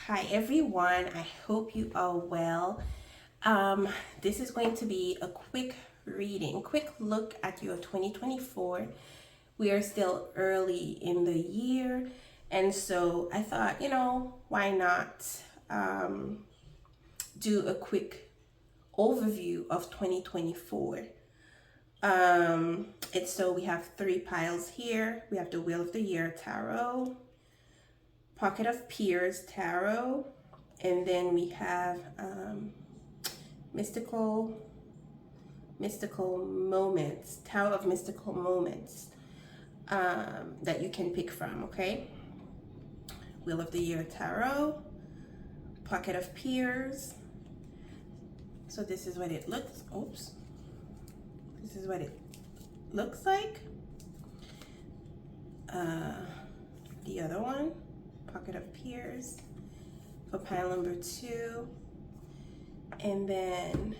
Hi everyone, I hope you are well. This is going to be a quick reading, quick look at your 2024. We are still early in the year, and so I thought, why not do a quick overview of 2024. And so we have three piles here. We have the Wheel of the Year Tarot, Pocket of Peers Tarot, and then we have mystical moments, Tower of Mystical Moments, that you can pick from. Okay, Wheel of the Year Tarot, Pocket of Peers. So this is what it looks. Oops. This is what it looks like. The other one, Pocket of Peers, for pile number 2, and then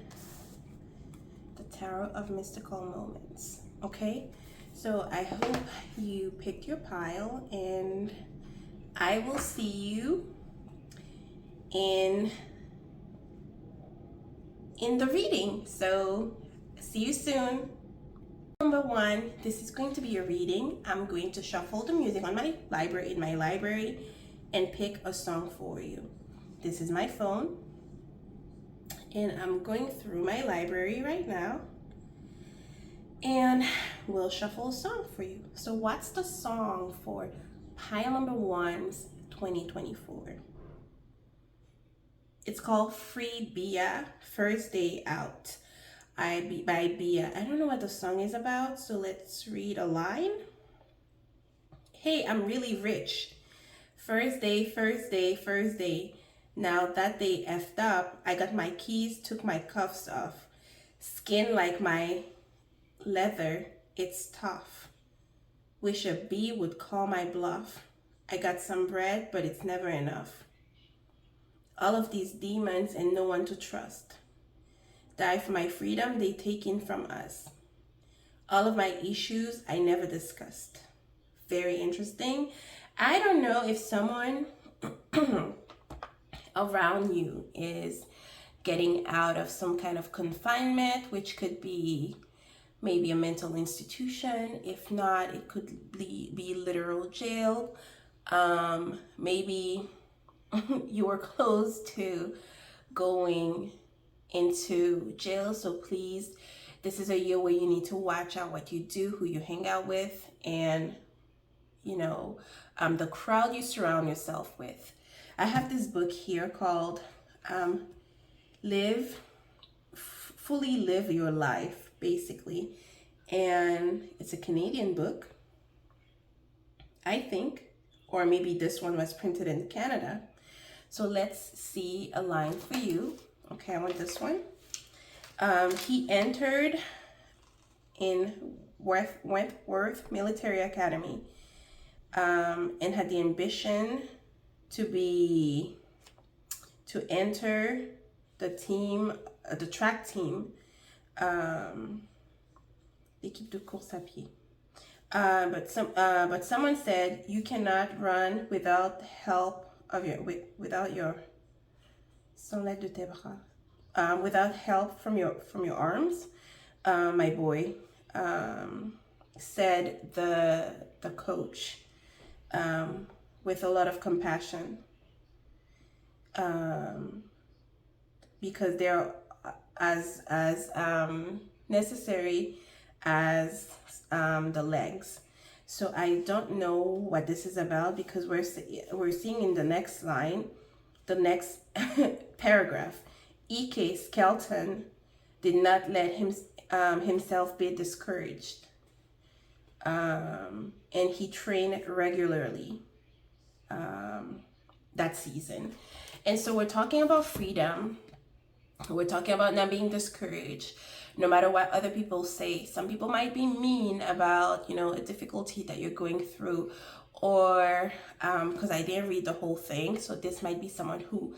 the Tarot of Mystical Moments. Okay, so I hope you picked your pile, and I will see you in the reading. So see you soon. Number 1, this is going to be a reading. I'm going to shuffle the music on my library, and pick a song for you. This is my phone, and I'm going through my library right now, and we'll shuffle a song for you. So what's the song for pile number 1's 2024? It's called Free Bia, First Day Out. By Bia. I don't know what the song is about, so let's read a line. Hey, I'm really rich. First day. Now that day effed up, I got my keys, took my cuffs off. Skin like my leather, it's tough. Wish a bee would call my bluff. I got some bread, but it's never enough. All of these demons and no one to trust. Die for my freedom they taken from us. All of my issues I never discussed. Very interesting. I don't know if someone around you is getting out of some kind of confinement, which could be maybe a mental institution. If not, it could be literal jail. Maybe you are close to going into jail, so please, this is a year where you need to watch out what you do, who you hang out with, and the crowd you surround yourself with. I have this book here called Fully Live Your Life, basically, and it's a Canadian book, I think, or maybe this one was printed in Canada. So let's see a line for you. Okay, I want this one. He entered in Wentworth Military Academy and had the ambition to enter the team, the track team, l'équipe de course à pied. But someone said you cannot run without help of without help from your arms. My boy, said the coach, with a lot of compassion, because they're as necessary as the legs. So I don't know what this is about, because we're seeing in the next line, the next paragraph, E.K. Skelton did not let himself be discouraged, and he trained regularly that season. And so we're talking about freedom. We're talking about not being discouraged, no matter what other people say. Some people might be mean about, a difficulty that you're going through, or because I didn't read the whole thing, so this might be someone who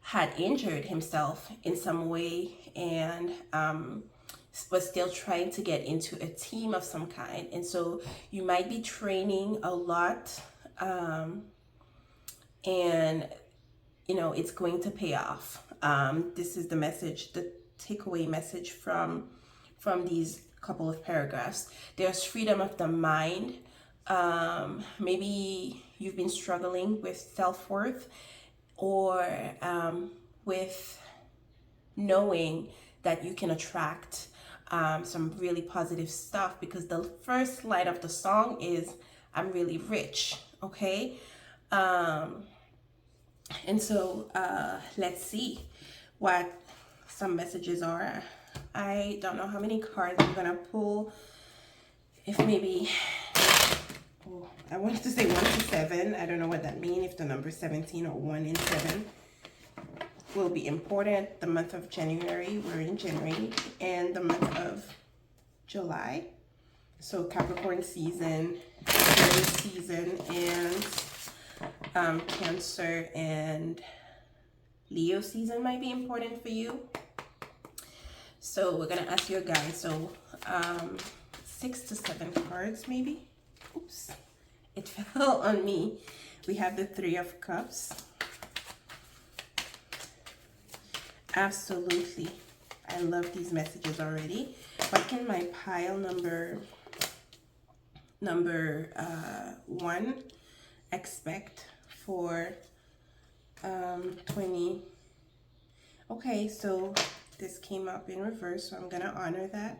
had injured himself in some way and was still trying to get into a team of some kind. And so you might be training a lot, and you know, it's going to pay off. This is the message, the takeaway message from these couple of paragraphs. There's freedom of the mind. Maybe you've been struggling with self-worth, or with knowing that you can attract some really positive stuff, because the first line of the song is I'm really rich. Okay. And so let's see what some messages are. I don't know how many cards I'm gonna pull. If maybe, oh, I wanted to say 1 to 7. I don't know what that means, if the number 17 or 1 and 7 will be important. The month of January, we're in January, and the month of July. So Capricorn season, Aries season, and Cancer and Leo season might be important for you. So we're gonna ask your guys. So 6 to 7 cards maybe. Oops, it fell on me. We have the 3 of Cups. Absolutely, I love these messages already. What can my pile number 1 expect for 20? Okay, so this came up in reverse, so I'm gonna honor that.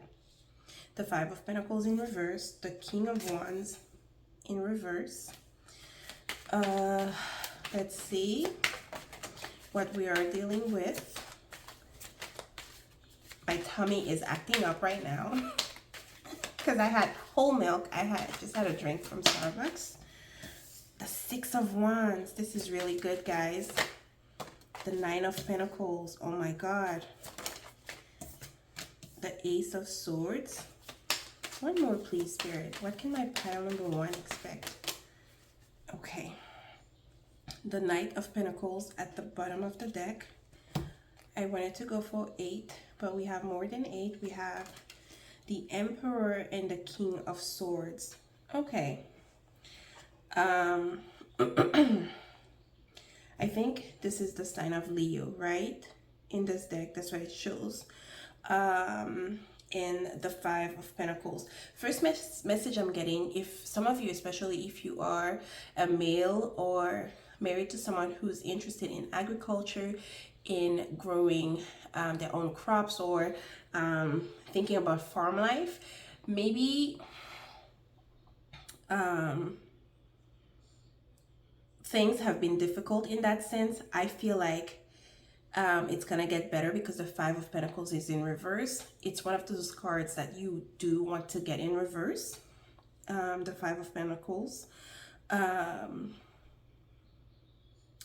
The 5 of Pentacles in reverse, the King of Wands in reverse. Let's see what we are dealing with. My tummy is acting up right now because I had whole milk. I just had a drink from Starbucks. The 6 of Wands. This is really good, guys. The 9 of Pentacles. Oh my God. The Ace of Swords. One more, please, Spirit. What can my pile number 1 expect? Okay. The Knight of Pentacles at the bottom of the deck. I wanted to go for 8, but we have more than 8. We have the Emperor and the King of Swords. Okay. I think this is the sign of Leo, right? In this deck, that's what it shows. In the 5 of Pentacles. First message I'm getting, if some of you, especially if you are a male or married to someone who's interested in agriculture, in growing their own crops, or thinking about farm life, maybe things have been difficult in that sense. I feel like it's gonna get better because the 5 of Pentacles is in reverse. It's one of those cards that you do want to get in reverse. The 5 of Pentacles.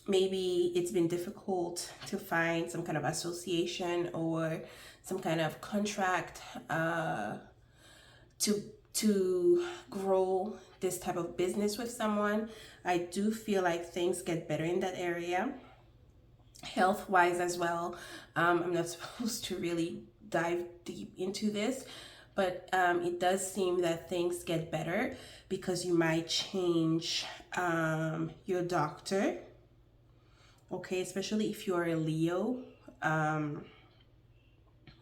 Maybe it's been difficult to find some kind of association or some kind of contract to grow this type of business with someone. I do feel like things get better in that area. Health wise as well. I'm not supposed to really dive deep into this, but it does seem that things get better because you might change your doctor. Okay, especially if you're a Leo,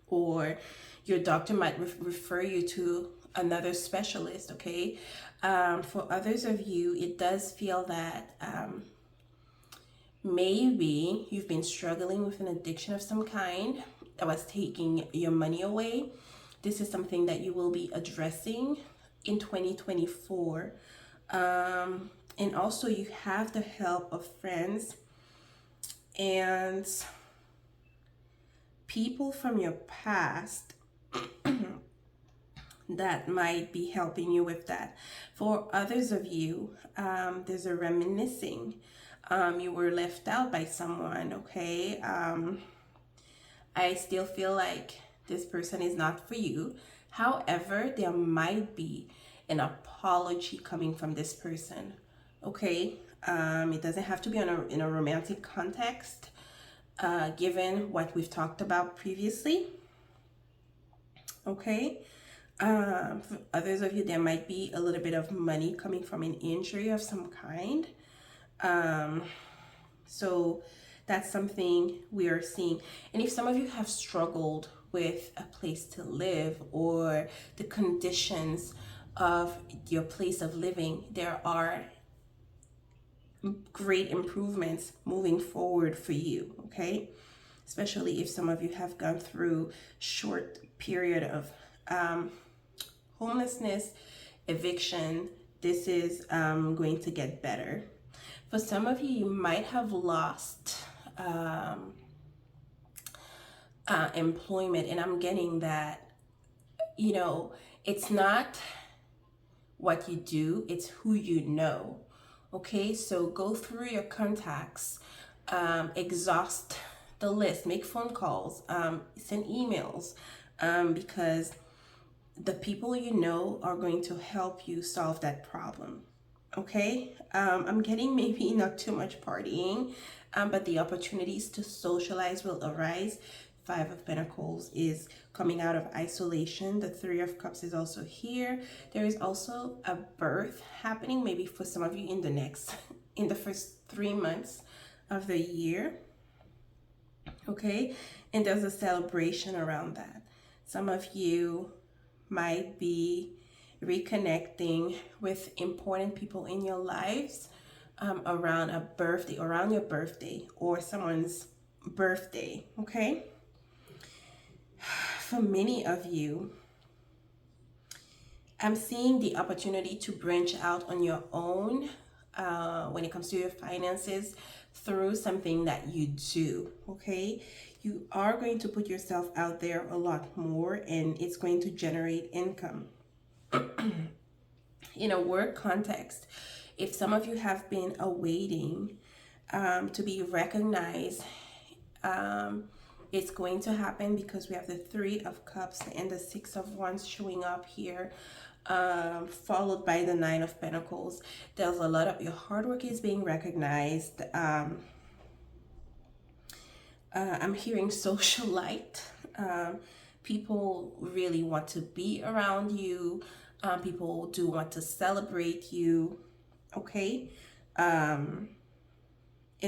or your doctor might refer you to another specialist. Okay, for others of you, it does feel that maybe you've been struggling with an addiction of some kind that was taking your money away. This is something that you will be addressing in 2024. And also you have the help of friends and people from your past that might be helping you with that. For others of you, there's a reminiscing. You were left out by someone, okay? I still feel like this person is not for you. However, there might be an apology coming from this person, okay? It doesn't have to be in a romantic context, given what we've talked about previously, okay? For others of you, there might be a little bit of money coming from an injury of some kind. So That's something we are seeing. And if some of you have struggled with a place to live or the conditions of your place of living, there are great improvements moving forward for you, okay? Especially if some of you have gone through short period of homelessness, eviction. This is going to get better. For some of you, you might have lost employment, and I'm getting that, you know, it's not what you do, it's who you know. Okay, so go through your contacts, exhaust the list, make phone calls, send emails, because the people you know are going to help you solve that problem. Okay, I'm getting maybe not too much partying, but the opportunities to socialize will arise. Five of Pentacles is coming out of isolation. The Three of Cups is also here. There is also a birth happening, maybe for some of you in the first 3 months of the year. Okay, and there's a celebration around that. Some of you might be reconnecting with important people in your lives around a birthday, around your birthday, or someone's birthday. Okay, for many of you, I'm seeing the opportunity to branch out on your own when it comes to your finances through something that you do. Okay, you are going to put yourself out there a lot more, and it's going to generate income. In a work context, if some of you have been awaiting to be recognized, it's going to happen, because we have the Three of Cups and the Six of Wands showing up here, followed by the Nine of Pentacles. There's a lot of your hard work is being recognized. I'm hearing socialite. People really want to be around you. People do want to celebrate you. Okay. And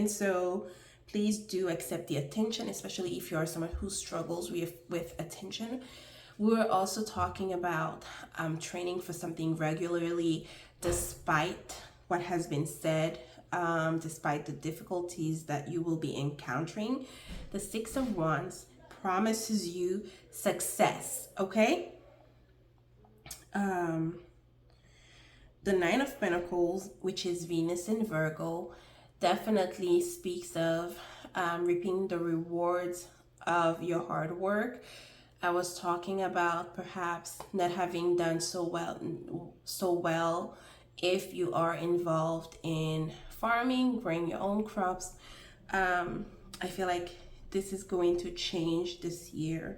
so please do accept the attention, especially if you are someone who struggles with attention. We're also talking about training for something regularly, despite what has been said, despite the difficulties that you will be encountering. The Six of Wands promises you success, okay? The Nine of Pentacles, which is Venus in Virgo, definitely speaks of reaping the rewards of your hard work. I was talking about perhaps not having done so well if you are involved in farming, growing your own crops. I feel like this is going to change this year.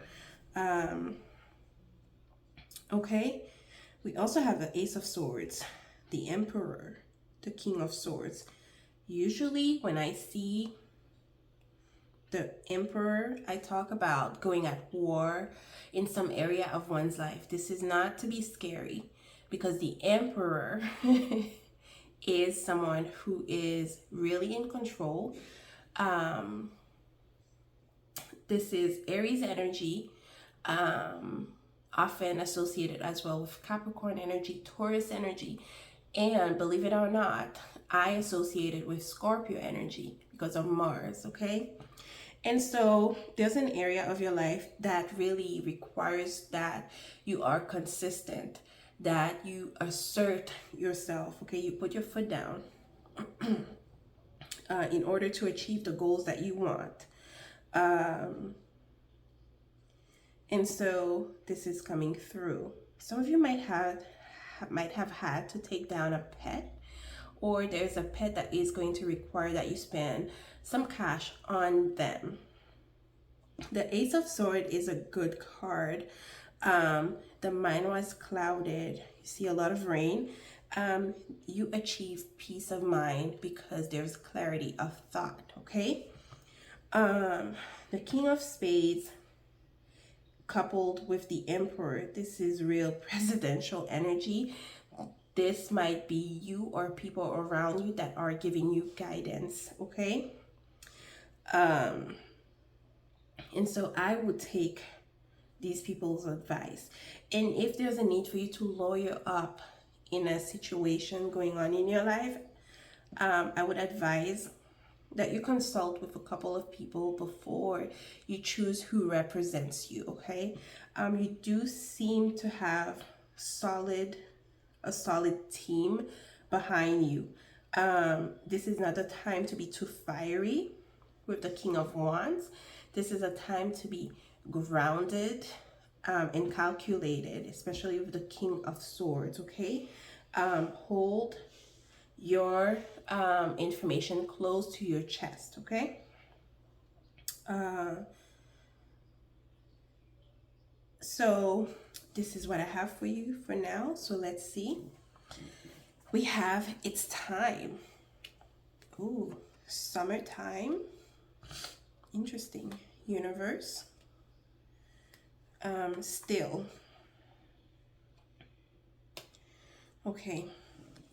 Okay, we also have the Ace of Swords, the Emperor, the King of Swords. Usually when I see the Emperor, I talk about going at war in some area of one's life. This is not to be scary, because the Emperor is someone who is really in control. This is Aries energy, often associated as well with Capricorn energy, Taurus energy, and believe it or not, I associated with Scorpio energy because of Mars, okay? And so there's an area of your life that really requires that you are consistent, that you assert yourself, okay? You put your foot down in order to achieve the goals that you want. And so this is coming through. Some of you might have had to take down a pet, or there's a pet that is going to require that you spend some cash on them. The Ace of Swords is a good card. The mind was clouded. You see a lot of rain. You achieve peace of mind because there's clarity of thought, okay? The King of Spades coupled with the Emperor, this is real presidential energy. This might be you or people around you that are giving you guidance, okay? And so I would take these people's advice. And if there's a need for you to lawyer up in a situation going on in your life, I would advise that you consult with a couple of people before you choose who represents you, okay? You do seem to have a solid team behind you. This is not a time to be too fiery with the King of Wands. This is a time to be grounded and calculated, especially with the King of Swords, okay? Hold your information close to your chest, okay? So this is what I have for you for now. So let's see. We have It's Time. Ooh, summertime. Interesting. Universe. Still. Okay.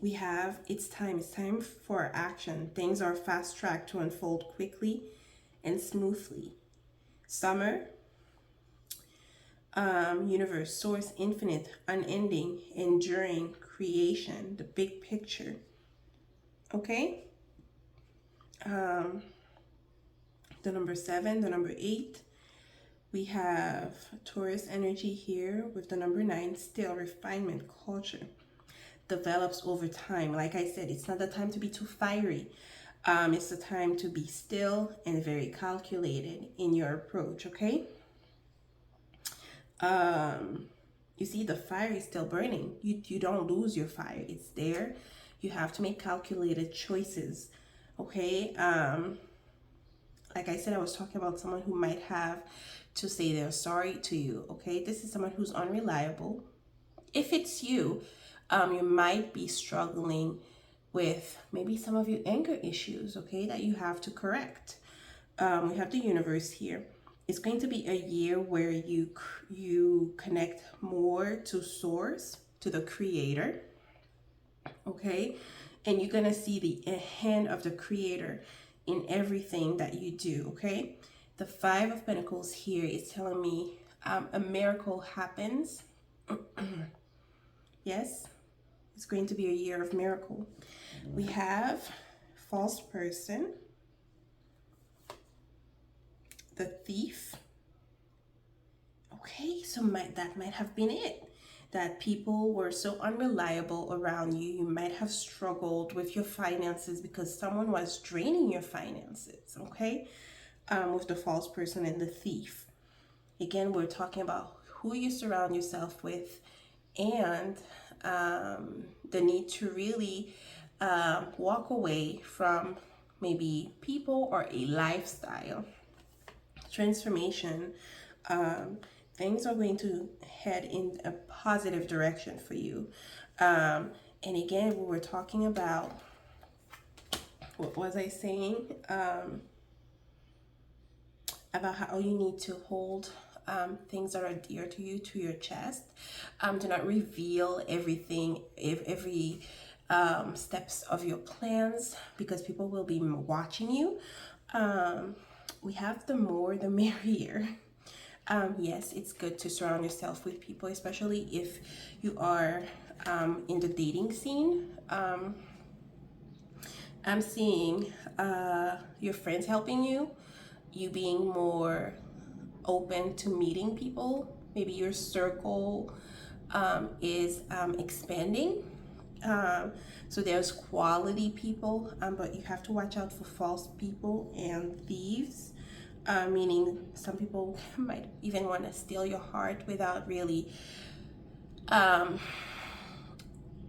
We have It's Time. It's time for action. Things are fast tracked to unfold quickly and smoothly. Summer. Universe, source, infinite, unending, enduring, creation, the big picture. Okay? The number 7, the number 8. We have Taurus energy here with the number 9, still, refinement, culture. Develops over time. Like I said, it's not the time to be too fiery. It's the time to be still and very calculated in your approach, okay? You see the fire is still burning. You don't lose your fire. It's there. You have to make calculated choices, okay? Like I said, I was talking about someone who might have to say they're sorry to you, okay? This is someone who's unreliable. If it's you, you might be struggling with maybe some of your anger issues, okay, that you have to correct. We have the universe here. It's going to be a year where you connect more to source, to the creator, okay? And you're going to see the hand of the creator in everything that you do, okay? The 5 of Pentacles here is telling me a miracle happens. Yes, it's going to be a year of miracle. We have false person, the thief. Okay, so that might have been it. That people were so unreliable around you. You might have struggled with your finances because someone was draining your finances, okay? With the false person and the thief. Again, we're talking about who you surround yourself with and the need to really walk away from maybe people or a lifestyle. Transformation. Things are going to head in a positive direction for you. And again, we were talking about, what was I saying? About how you need to hold things that are dear to you to your chest. Do not reveal everything, every steps of your plans, because people will be watching you. We have the more the merrier. Yes, it's good to surround yourself with people, especially if you are in the dating scene. I'm seeing your friends helping you, you being more open to meeting people. Maybe your circle is expanding. So there's quality people, but you have to watch out for false people and thieves. Meaning some people might even want to steal your heart without really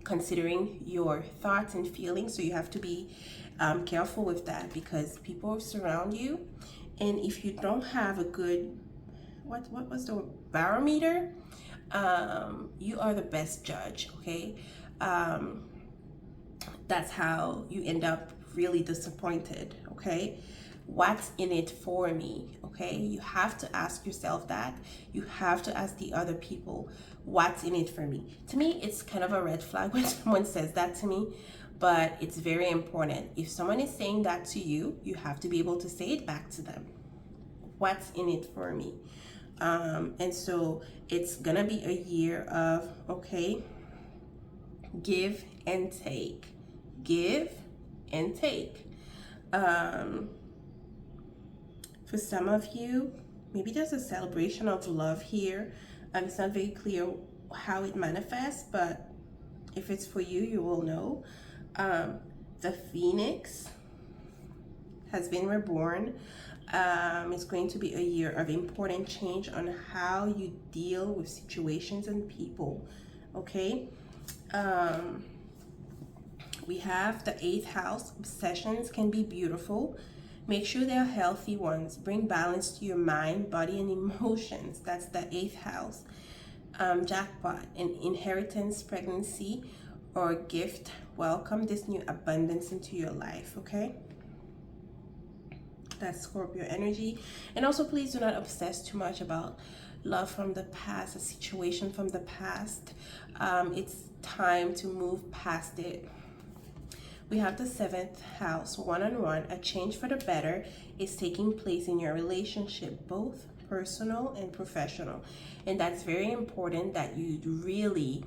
considering your thoughts and feelings. So you have to be careful with that, because people surround you, and if you don't have a good, what was the barometer, you are the best judge, okay? That's how you end up really disappointed, okay? What's in it for me, okay? You have to ask yourself that. You have to ask the other people, what's in it for me? To me, it's kind of a red flag when someone says that to me. but it's very important. If someone is saying that to you, you have to be able to say it back to them. What's in it for me? And so it's gonna be a year of, okay, give and take. Give and take. For some of you, maybe there's a celebration of love here. It's not very clear how it manifests, but if it's for you, you will know. The Phoenix has been reborn. It's going to be a year of important change on how you deal with situations and people. Okay. We have the 8th house. Obsessions can be beautiful. Make sure they're healthy ones. Bring balance to your mind, body, and emotions. That's the 8th house. Jackpot, an inheritance, pregnancy, or gift. Welcome this new abundance into your life, okay? That's Scorpio energy. And also, please do not obsess too much about love from the past, a situation from the past. It's time to move past it. We have the 7th house, one-on-one. A change for the better is taking place in your relationship, both personal and professional. And that's very important that you really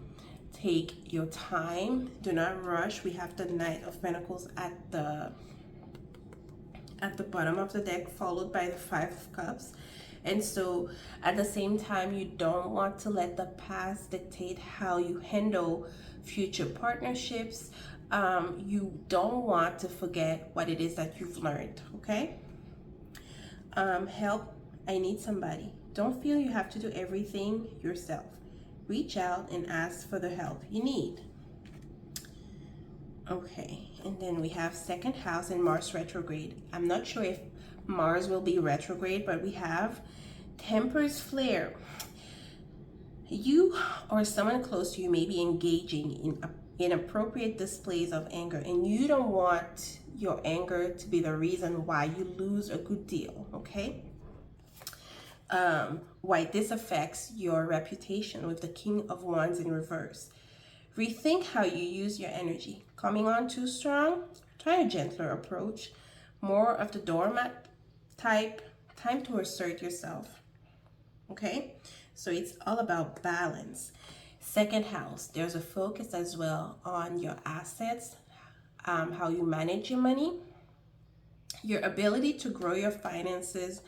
take your time. Do not rush. We have the Knight of Pentacles at the bottom of the deck, followed by the 5 of Cups. And so at the same time, you don't want to let the past dictate how you handle future partnerships. You don't want to forget what it is that you've learned, okay? Help, I need somebody. Don't feel you have to do everything yourself. Reach out and ask for the help you need. Okay, and then we have 2nd house and Mars retrograde. I'm not sure if Mars will be retrograde, but we have Temper's flare. You or someone close to you may be engaging in inappropriate displays of anger, and you don't want your anger to be the reason why you lose a good deal, okay? Why this affects your reputation with the King of Wands in reverse. Rethink how you use your energy. Coming on too strong? Try a gentler approach. More of the doormat type. Time to assert yourself. Okay? So it's all about balance. 2nd house, there's a focus as well on your assets, how you manage your money, your ability to grow your finances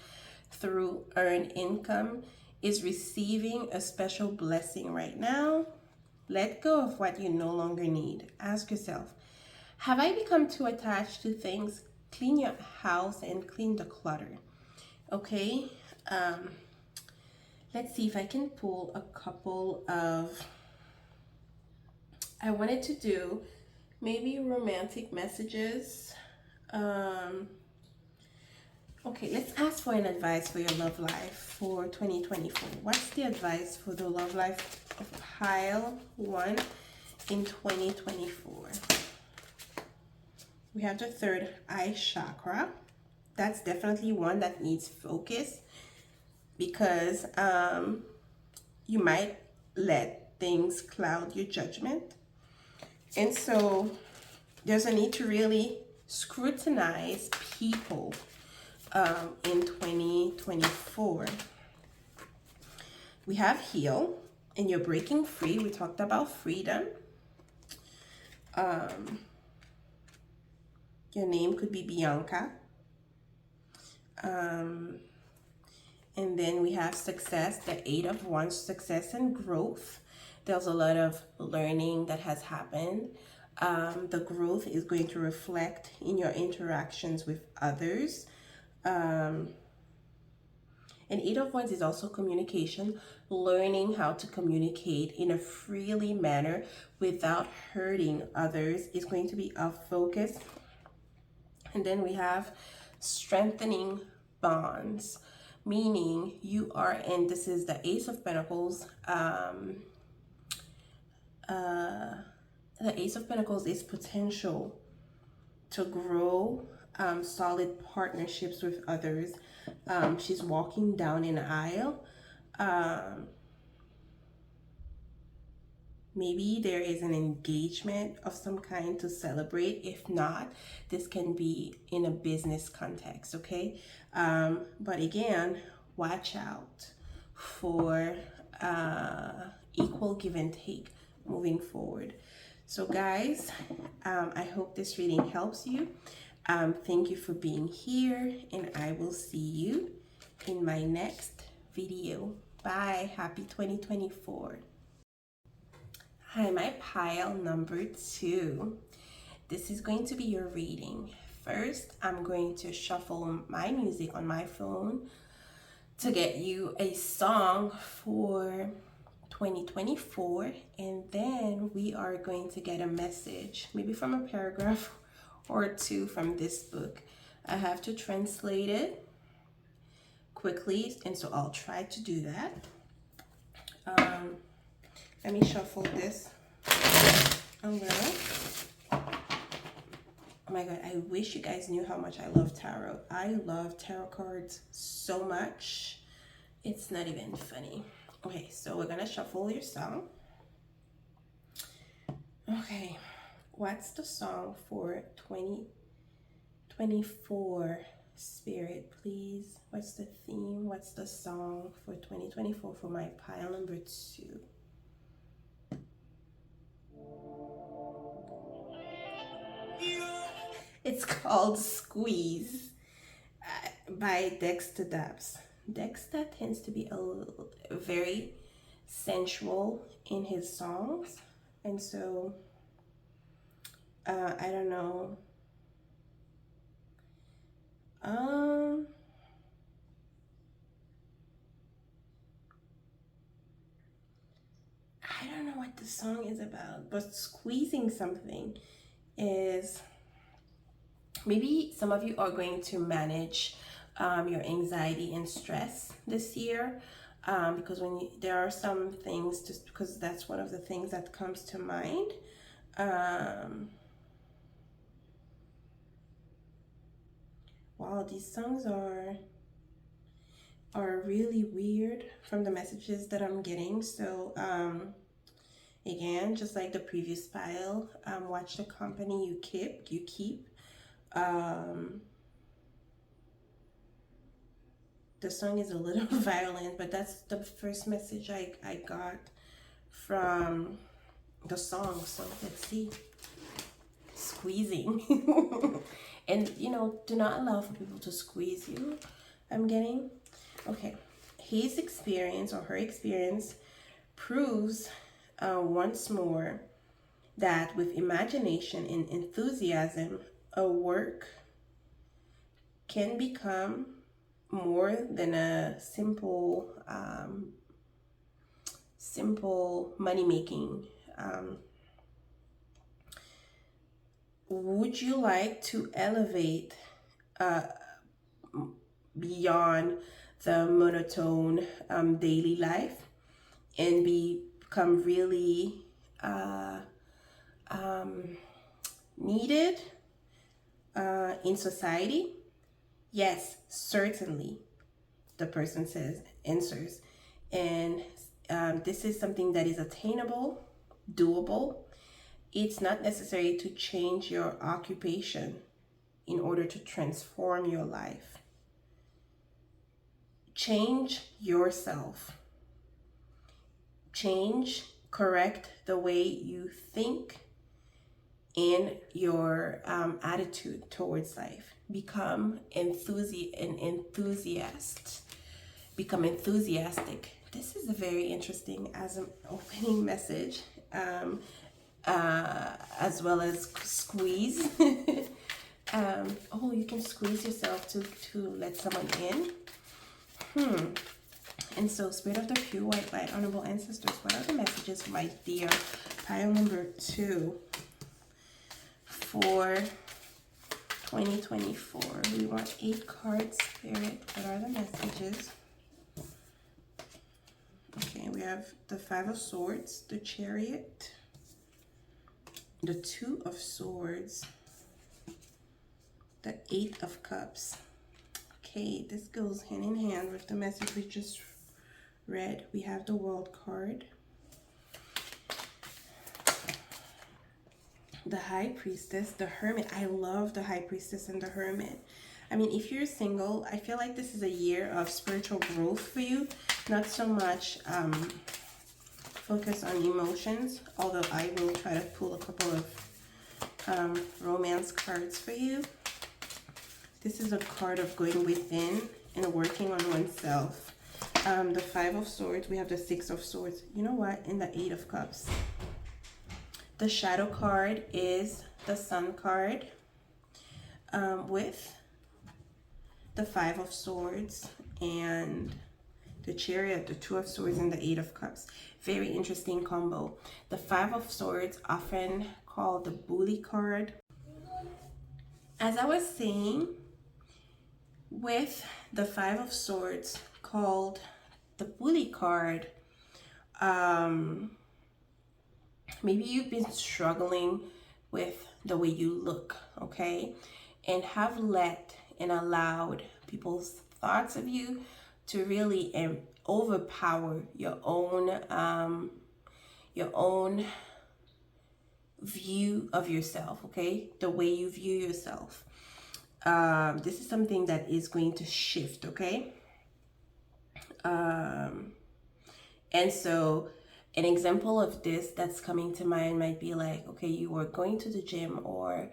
through earned income is receiving a special blessing right now. Let go of what you no longer need. Ask yourself, have I become too attached to things? Clean your house and clean the clutter. Okay? Let's see if I can pull a couple of... I wanted to do maybe romantic messages. Okay, let's ask for an advice for your love life for 2024. What's the advice for the love life of pile 1 in 2024? We have the 3rd eye chakra. That's definitely one that needs focus, because you might let things cloud your judgment. And so there's a need to really scrutinize people in 2024. We have heal, and you're breaking free. We talked about freedom. Your name could be Bianca. And then we have success, the 8 of Wands, success and growth. There's a lot of learning that has happened. The growth is going to reflect in your interactions with others. And 8 of Wands is also communication, learning how to communicate in a freely manner without hurting others is going to be a focus. And then we have strengthening bonds, meaning you are in, this is the Ace of Pentacles. The Ace of Pentacles is potential to grow solid partnerships with others. She's walking down an aisle. Maybe there is an engagement of some kind to celebrate. If not, this can be in a business context, okay? But again, watch out for equal give and take moving forward. So guys, I hope this reading helps you. Thank you for being here, and I will see you in my next video. Bye. Happy 2024. Hi, my pile number 2. This is going to be your reading. First, I'm going to shuffle my music on my phone to get you a song for 2024, and then we are going to get a message, maybe from a paragraph or two from this book. I have to translate it quickly, and so I'll try to do that. Let me shuffle this a little. Oh my god, I wish you guys knew how much I love tarot. I love tarot cards so much. It's not even funny. Okay, so we're gonna shuffle your song. Okay, what's the song for 2024? Spirit, please. What's the theme? What's the song for 2024 for my pile number 2? It's called Squeeze by Dexter Daps. Dexter tends to be a very sensual in his songs, and so I don't know. I don't know what the song is about, but squeezing something is, maybe some of you are going to manage your anxiety and stress this year, because there are some things, just because that's one of the things that comes to mind. Wow, these songs are really weird from the messages that I'm getting. So again, just like the previous pile, watch the company you keep. The song is a little violent, but that's the first message I got from the song. So let's see. Squeezing. And do not allow for people to squeeze you, I'm getting. Okay, his experience or her experience proves once more that with imagination and enthusiasm, a work can become more than a simple money-making. Would you like to elevate beyond the monotone daily life and become really needed in society? Yes, certainly, the person answers. And this is something that is attainable, doable. It's not necessary to change your occupation in order to transform your life. Change yourself. Correct the way you think and your attitude towards life. Become enthusiast. Become enthusiastic. This is a very interesting as an opening message, as well as squeeze. Oh, you can squeeze yourself to let someone in. And so, Spirit of the Pure White Light, Honorable Ancestors, what are the messages for my dear pile number 2 for 2024? We want 8 cards, Spirit. What are the messages? Okay, we have the 5 of Swords, the Chariot, the 2 of Swords, the 8 of Cups. Okay, this goes hand in hand with the message we just read. We have the World card. the High Priestess, the Hermit. I love the High Priestess and the Hermit. I mean, if you're single, I feel like this is a year of spiritual growth for you. Not so much focus on emotions, although I will try to pull a couple of romance cards for you. This is a card of going within and working on oneself. The Five of Swords, we have the Six of Swords. You know what? In the Eight of Cups. The shadow card is the Sun card with the Five of Swords and the Chariot, the Two of Swords, and the Eight of Cups. Very interesting combo. The Five of Swords, often called the Bully card. As I was saying, with the Five of Swords called the Bully card, maybe you've been struggling with the way you look, okay? And have let and allowed people's thoughts of you to really overpower your own view of yourself, okay? The way you view yourself. This is something that is going to shift, okay? And so an example of this that's coming to mind might be like, okay, you were going to the gym or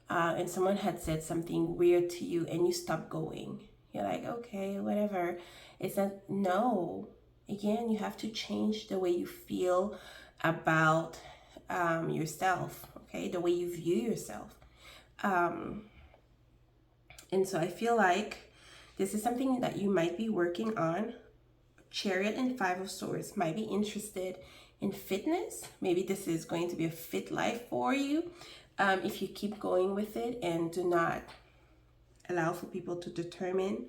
and someone had said something weird to you and you stopped going. You're like, okay, whatever. It's not, no. Again, you have to change the way you feel about yourself, okay? The way you view yourself. And so I feel like this is something that you might be working on. Chariot and Five of Swords might be interested in fitness. Maybe this is going to be a fit life for you. If you keep going with it and do not allow for people to determine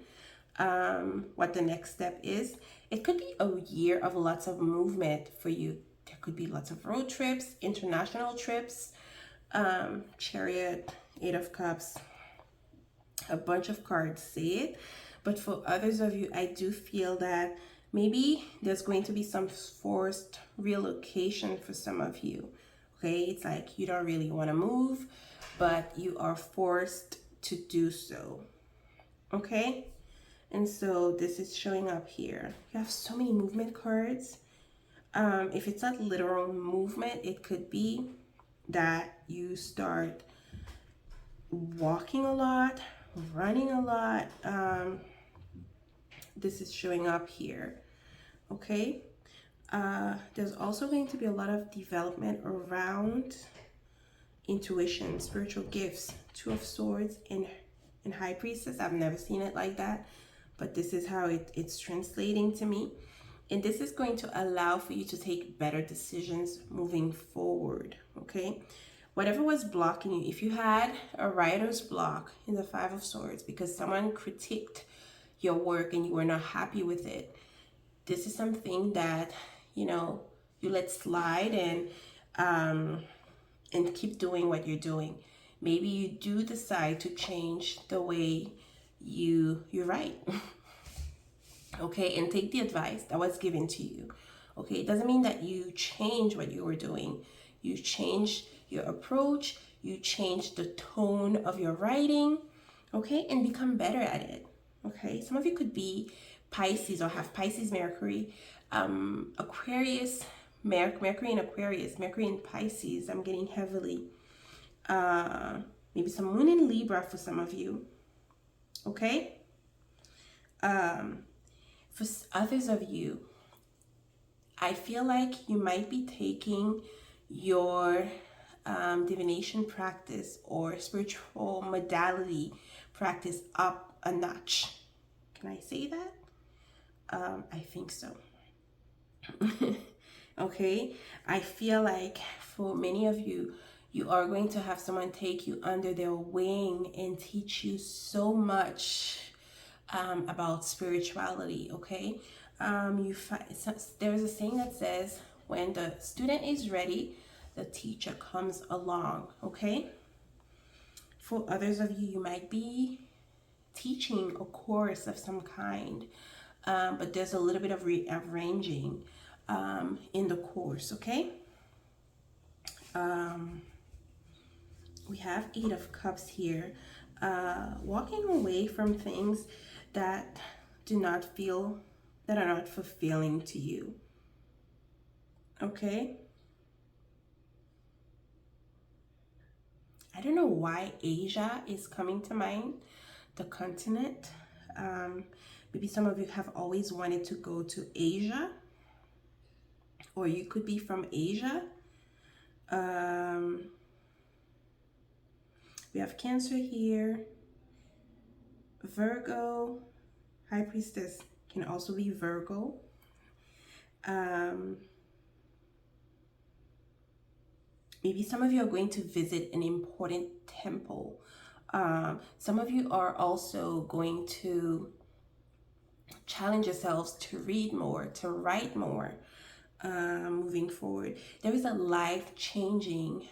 what the next step is. It could be a year of lots of movement for you. There could be lots of road trips, international trips, Chariot, Eight of Cups, a bunch of cards say it. But for others of you, I do feel that maybe there's going to be some forced relocation for some of you. Okay, it's like you don't really want to move, but you are forced to do so. Okay, and so this is showing up here. You have so many movement cards. If it's not literal movement, it could be that you start walking a lot, running a lot. This is showing up here. Okay. There's also going to be a lot of development around intuition, spiritual gifts, Two of Swords and High Priestess. I've never seen it like that, but this is how it's translating to me. And this is going to allow for you to take better decisions moving forward, okay? Whatever was blocking you, if you had a writer's block in the Five of Swords because someone critiqued your work and you were not happy with it, this is something that, you know, you let slide and keep doing what you're doing. Maybe you do decide to change the way you write. Okay, and take the advice that was given to you. Okay, it doesn't mean that you change what you were doing. You change your approach, you change the tone of your writing, okay, and become better at it. Okay, some of you could be Pisces or have Pisces Mercury, Aquarius, Mercury in Aquarius, Mercury in Pisces. I'm getting heavily. Maybe some Moon in Libra for some of you. Okay. For others of you, I feel like you might be taking your divination practice or spiritual modality practice up a notch. Can I say that? I think so. Okay, I feel like for many of you, you are going to have someone take you under their wing and teach you so much about spirituality. Okay, there's a saying that says, when the student is ready, the teacher comes along. Okay, for others of you, you might be teaching a course of some kind, but there's a little bit of rearranging in the course. Okay, We have Eight of Cups here. Walking away from things that do not feel, that are not fulfilling to you. Okay? I don't know why Asia is coming to mind, the continent. Maybe some of you have always wanted to go to Asia, or you could be from Asia. We have Cancer here. Virgo, High Priestess can also be Virgo. Maybe some of you are going to visit an important temple. Some of you are also going to challenge yourselves to read more, to write more, moving forward. There is a life-changing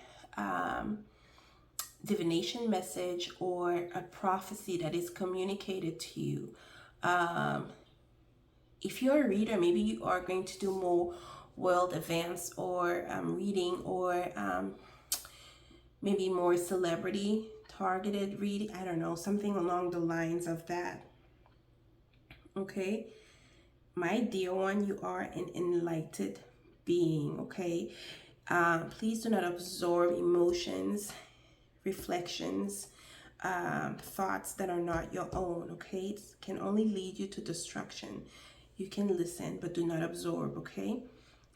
divination message or a prophecy that is communicated to you. If you're a reader, maybe you are going to do more world events or reading, or maybe more celebrity targeted reading. I don't know, something along the lines of that. Okay, my dear one, you are an enlightened being. Okay, please do not absorb emotions, reflections, thoughts that are not your own. Okay, it can only lead you to destruction. You can listen, but do not absorb. Okay,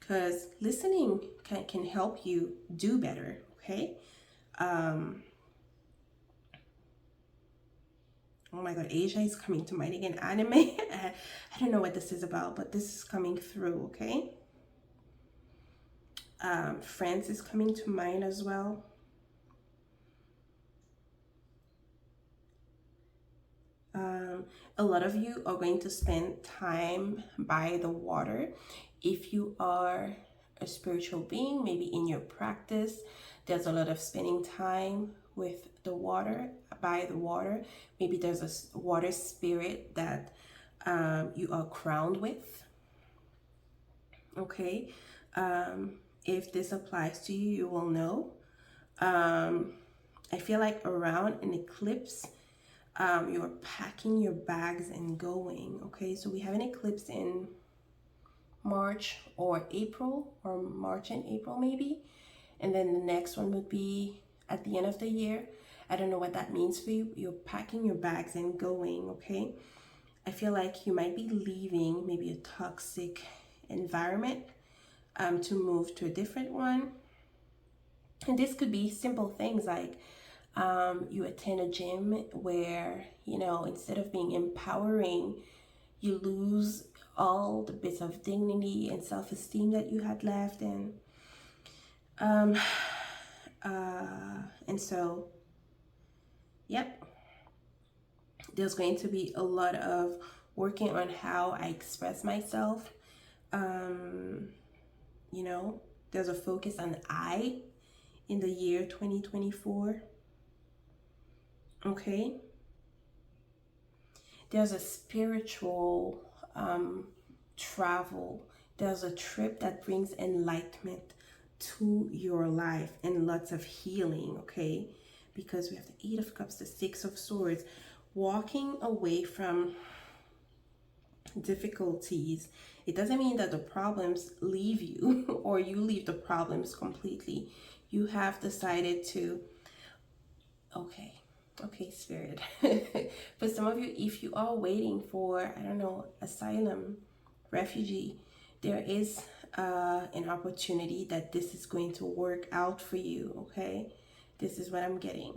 because listening can help you do better. Okay. Oh my god, Asia is coming to mind again. Anime. I don't know what this is about, but this is coming through. Okay. France is coming to mind as well. A lot of you are going to spend time by the water. If you are a spiritual being, maybe in your practice, there's a lot of spending time with the water, by the water. Maybe there's a water spirit that you are crowned with. Okay. If this applies to you, you will know. I feel like around an eclipse, you're packing your bags and going. Okay, so we have an eclipse in March or April, or March and April maybe, and then the next one would be at the end of the year. I don't know what that means for you. You're packing your bags and going. Okay, I feel like you might be leaving maybe a toxic environment to move to a different one. And this could be simple things like you attend a gym where, you know, instead of being empowering, you lose all the bits of dignity and self-esteem that you had left. And so, yep, there's going to be a lot of working on how I express myself. You know, there's a focus on I in the year 2024. Okay, there's a spiritual travel. There's a trip that brings enlightenment to your life and lots of healing. Okay, because we have the Eight of Cups, the Six of Swords. Walking away from difficulties, it doesn't mean that the problems leave you or you leave the problems completely. You have decided to, okay, Spirit. For some of you, if you are waiting for, I don't know, asylum, refugee, there is an opportunity that this is going to work out for you. Okay, this is what I'm getting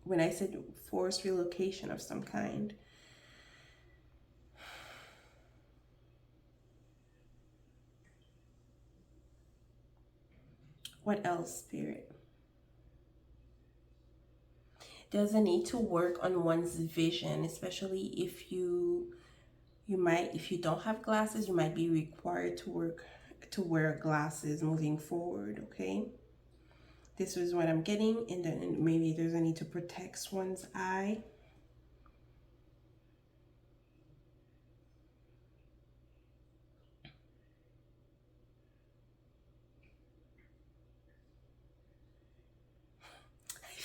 when I said forced relocation of some kind. What else, Spirit? There's a need to work on one's vision, especially if you might, if you don't have glasses, you might be required to wear glasses moving forward. Okay, this is what I'm getting. And then maybe there's a need to protect one's eye.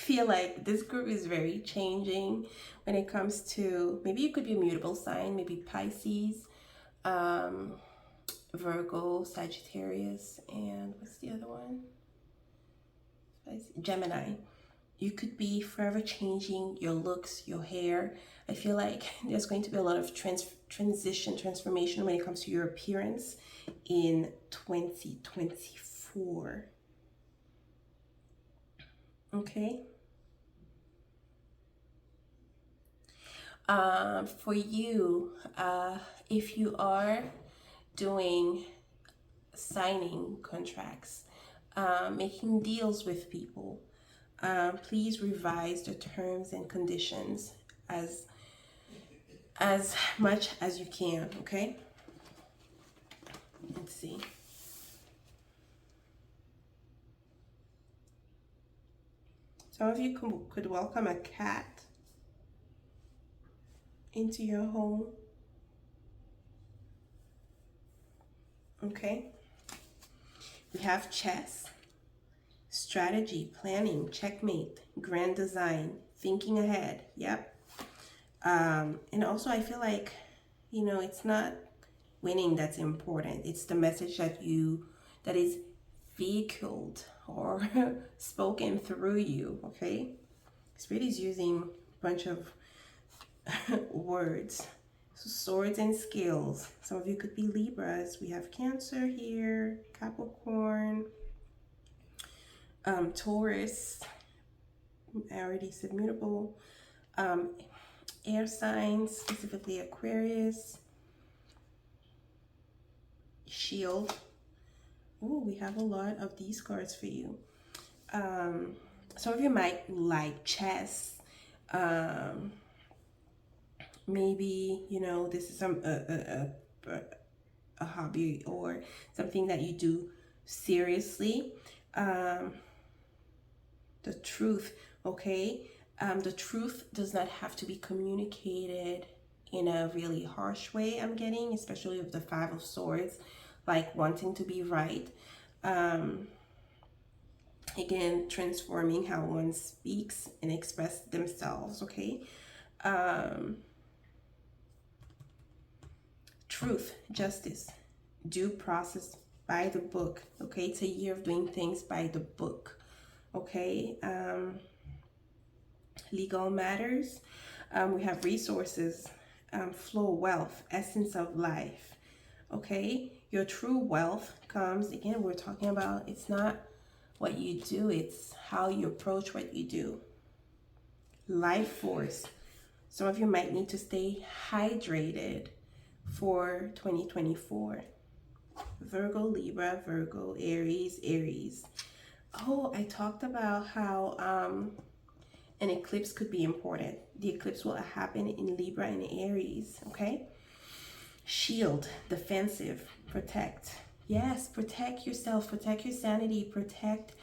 feel like this group is very changing when it comes to, maybe you could be a mutable sign, maybe Pisces, Virgo, Sagittarius, and what's the other one? Gemini. You could be forever changing your looks, your hair. I feel like there's going to be a lot of transformation when it comes to your appearance in 2024. Okay. For you, if you are doing signing contracts, making deals with people, please revise the terms and conditions as much as you can. Okay, let's see. Some of you could welcome a cat into your home. Okay, we have chess, strategy, planning, checkmate, grand design, thinking ahead. Yep. And also I feel like, you know, it's not winning that's important. It's the message that is vehicled or spoken through you. Okay, Spirit is using a bunch of words. So swords and scales. Some of you could be Libras. We have Cancer here, Capricorn, Taurus. I already said mutable. Air signs, specifically Aquarius. Shield. Oh, we have a lot of these cards for you. Some of you might like chess. Maybe, you know, this is a hobby or something that you do seriously. The truth, okay? The truth does not have to be communicated in a really harsh way, I'm getting, especially with the Five of Swords, like wanting to be right. Again, transforming how one speaks and express themselves, okay? Truth, justice, due process, by the book, okay? It's a year of doing things by the book, okay? Legal matters. We have resources, flow, wealth, essence of life, okay? Your true wealth comes, again, we're talking about, it's not what you do, it's how you approach what you do. Life force. Some of you might need to stay hydrated for 2024. Virgo, Libra, Virgo, Aries, Aries. Oh, I talked about how an eclipse could be important. The eclipse will happen in Libra and Aries, okay? Shield, defensive, protect. Yes, protect yourself, protect your sanity, protect,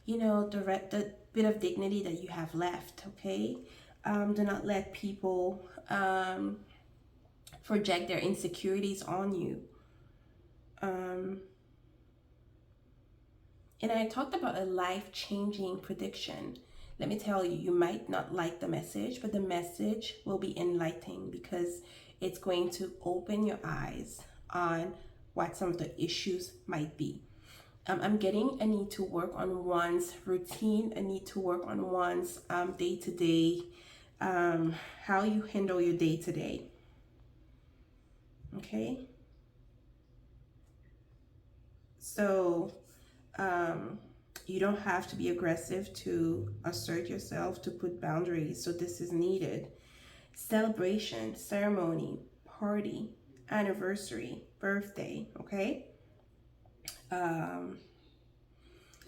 you know, the bit of dignity that you have left, okay? Do not let people project their insecurities on you. And I talked about a life-changing prediction. Let me tell you, you might not like the message, but the message will be enlightening because it's going to open your eyes on what some of the issues might be. I'm getting a need to work on one's routine, a need to work on one's day-to-day, how you handle your day-to-day. Okay? So, you don't have to be aggressive to assert yourself, to put boundaries. So this is needed. Celebration, ceremony, party, anniversary, birthday, okay?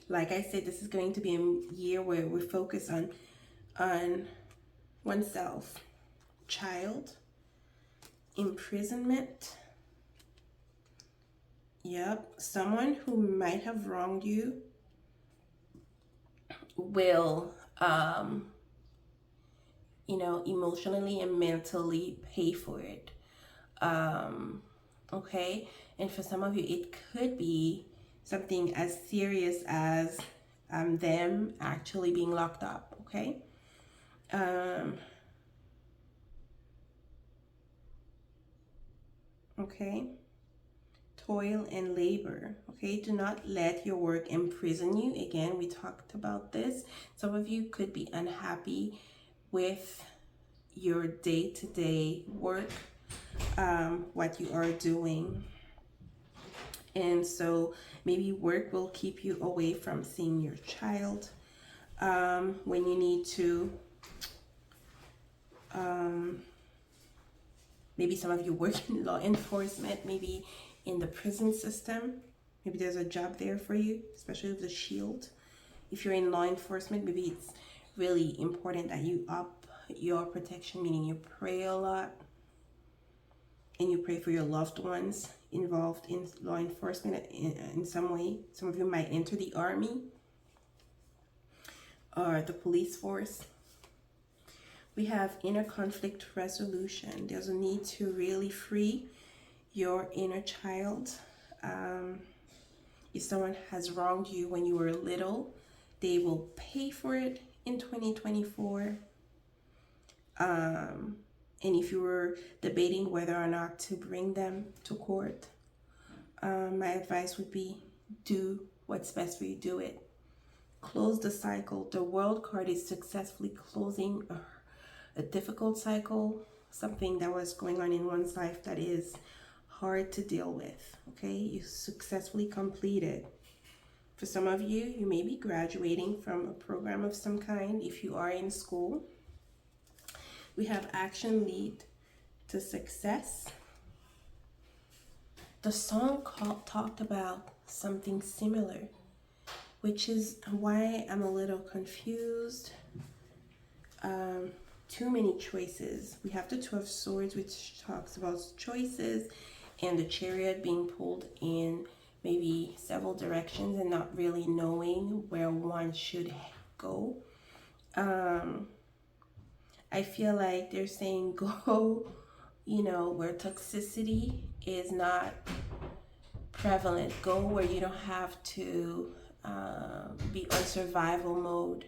Like I said, this is going to be a year where we focus on oneself. Child, imprisonment. Yep, someone who might have wronged you will, you know, emotionally and mentally pay for it. Okay, and for some of you, it could be something as serious as them actually being locked up, okay? Okay, toil and labor, okay? Do not let your work imprison you. Again, we talked about this. Some of you could be unhappy with your day-to-day work, what you are doing, and so maybe work will keep you away from seeing your child when you need to. Maybe some of you work in law enforcement, maybe in the prison system. Maybe there's a job there for you, especially with the shield. If you're in law enforcement, maybe it's really important that you up your protection, meaning you pray a lot and you pray for your loved ones involved in law enforcement in some way. Some of you might enter the army or the police force. We have inner conflict resolution. There's a need to really free your inner child. If someone has wronged you when you were little, they will pay for it in 2024. And if you were debating whether or not to bring them to court, my advice would be do what's best for you. Do it. Close the cycle. The World card is successfully closing a difficult cycle, something that was going on in one's life that is hard to deal with. Okay, you successfully completed. For some of you, you may be graduating from a program of some kind if you are in school. We have action lead to success. The song talked about something similar, which is why I'm a little confused. Too many choices. We have the Two of Swords, which talks about choices, and the Chariot being pulled in maybe several directions and not really knowing where one should go. I feel like they're saying go, where toxicity is not prevalent. Go where you don't have to be on survival mode.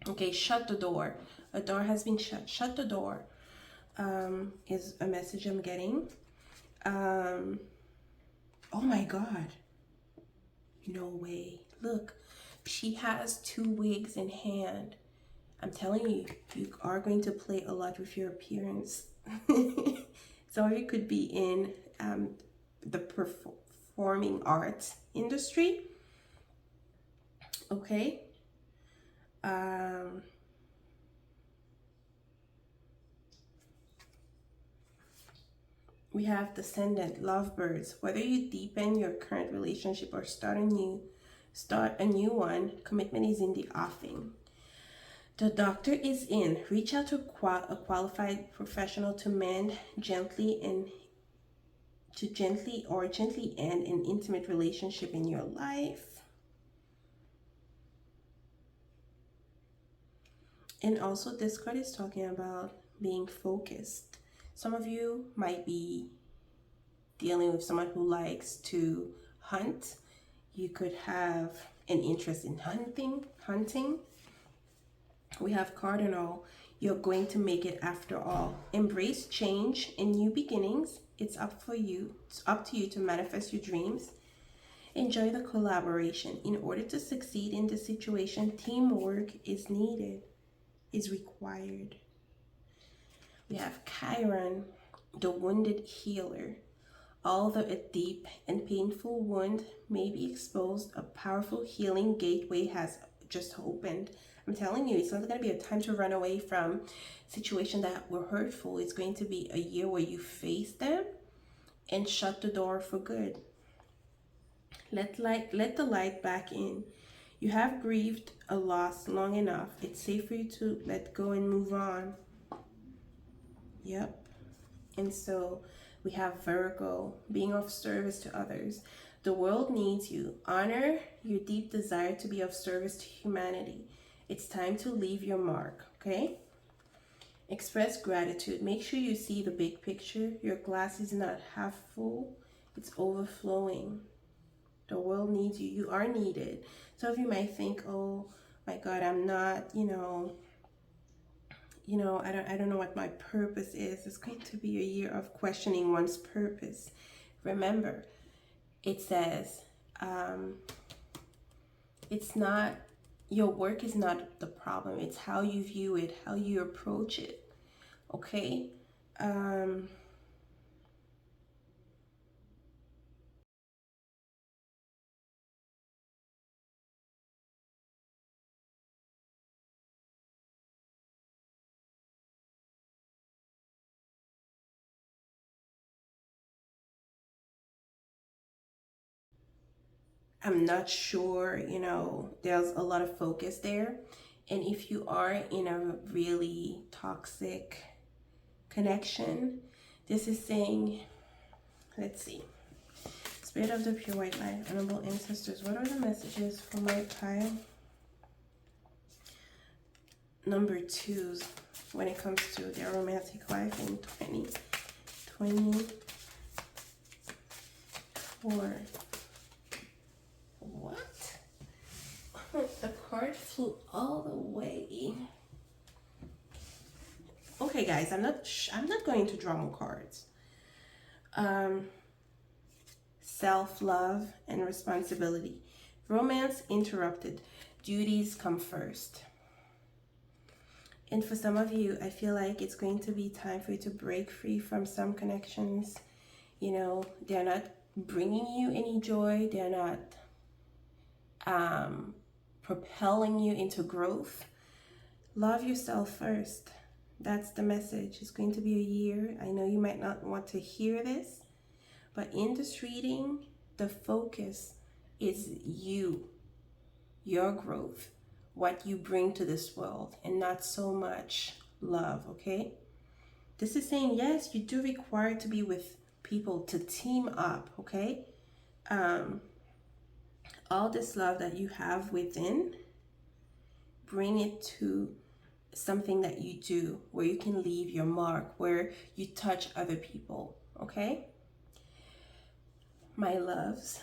Okay, shut the door. A door has been shut. Shut the door is a message I'm getting. Oh my God. No way. Look, she has 2 wigs in hand. I'm telling you, you are going to play a lot with your appearance. Some of you could be in the performing arts industry. Okay. We have Descendant, Lovebirds. Whether you deepen your current relationship or start a new one, commitment is in the offing. The Doctor is in. Reach out to a qualified professional to mend gently and to gently end an intimate relationship in your life. And also this card is talking about being focused. Some of you might be dealing with someone who likes to hunt. You could have an interest in hunting. We have Cardinal. You're going to make it after all. Embrace change and new beginnings. It's up for you. It's up to you to manifest your dreams. Enjoy the collaboration. In order to succeed in this situation, teamwork is needed, is required. We have Chiron, the wounded healer. Although a deep and painful wound may be exposed, a powerful healing gateway has just opened. I'm telling you, it's not going to be a time to run away from situations that were hurtful. It's going to be a year where you face them and shut the door for good. Let the light back in. You have grieved a loss long enough. It's safe for you to let go and move on. Yep. And so we have Virgo, being of service to others. The world needs you. Honor your deep desire to be of service to humanity. It's time to leave your mark, okay? Express gratitude. Make sure you see the big picture. Your glass is not half full, it's overflowing. The world needs you. You are needed. Some of you might think, oh my God, I'm not, I don't know what my purpose is. It's going to be a year of questioning one's purpose. Remember, it says, it's not, your work is not the problem. It's how you view it, how you approach it. Okay? I'm not sure, there's a lot of focus there. And if you are in a really toxic connection, this is saying, let's see. Spirit of the pure white light, honorable ancestors, what are the messages for my pile? Number 2s when it comes to their romantic life in 2024. What? The card flew all the way. Okay, guys, I'm not going to draw more cards. Self-love and responsibility. Romance interrupted. Duties come first. And for some of you, I feel like it's going to be time for you to break free from some connections. They're not bringing you any joy. They're not propelling you into growth. Love yourself first. That's the message. It's going to be a year. I know you might not want to hear this, but in this reading, the focus is you, your growth, what you bring to this world, and not so much love, okay? This is saying, yes, you do require to be with people, to team up, okay? All this love that you have within, bring it to something that you do where you can leave your mark, where you touch other people, okay? My loves,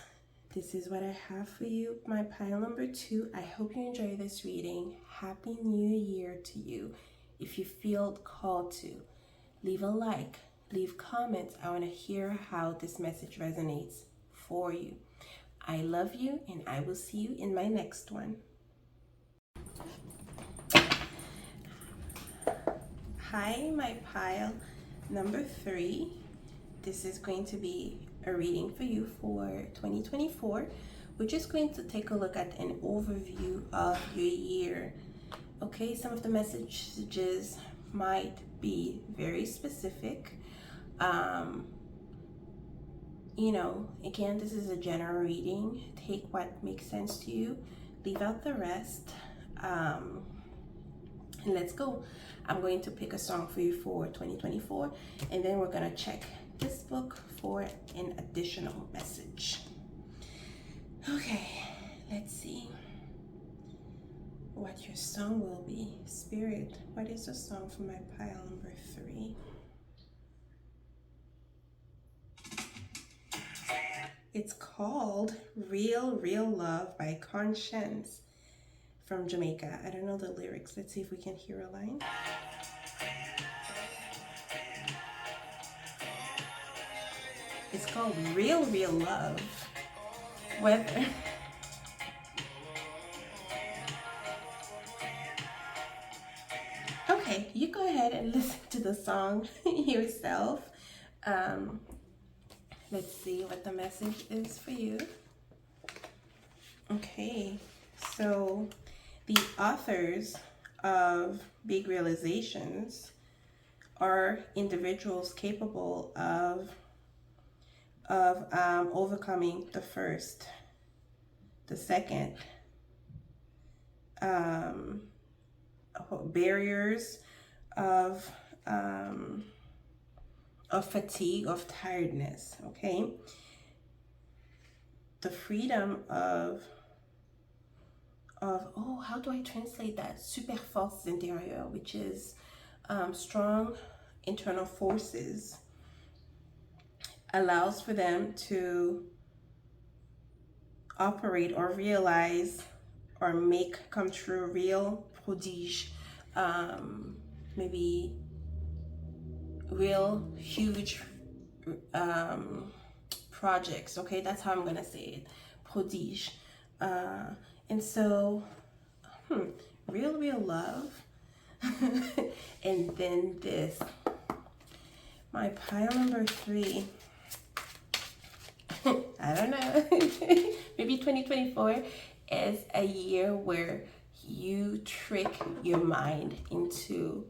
this is what I have for you, my pile number 2. I hope you enjoy this reading. Happy New Year to you. If you feel called to, leave a like, leave comments. I want to hear how this message resonates for you. I love you, and I will see you in my next one. Hi, my pile number 3. This is going to be a reading for you for 2024. We're just going to take a look at an overview of your year. Okay, some of the messages might be very specific. Again, this is a general reading. Take what makes sense to you, leave out the rest. And let's go. I'm going to pick a song for you for 2024, and then we're going to check this book for an additional message. Okay, let's see what your song will be. Spirit, what is the song for my pile number 3? It's called Real Love by Conscience from Jamaica. I don't know the lyrics. Let's see if we can hear a line. It's called Real Love. Whether okay, you go ahead and listen to the song yourself. Let's see what the message is for you. Okay, so the authors of Big Realizations are individuals capable of overcoming the first, the second, barriers of fatigue, of tiredness, okay? The freedom of how do I translate that? Super forces intérieures, which is strong internal forces, allows for them to operate or realize or make come true, real prodige, maybe real huge projects. Okay, that's how I'm gonna say it, prodige. And so real love. And then this, my pile number 3. I don't know. Maybe 2024 is a year where you trick your mind into,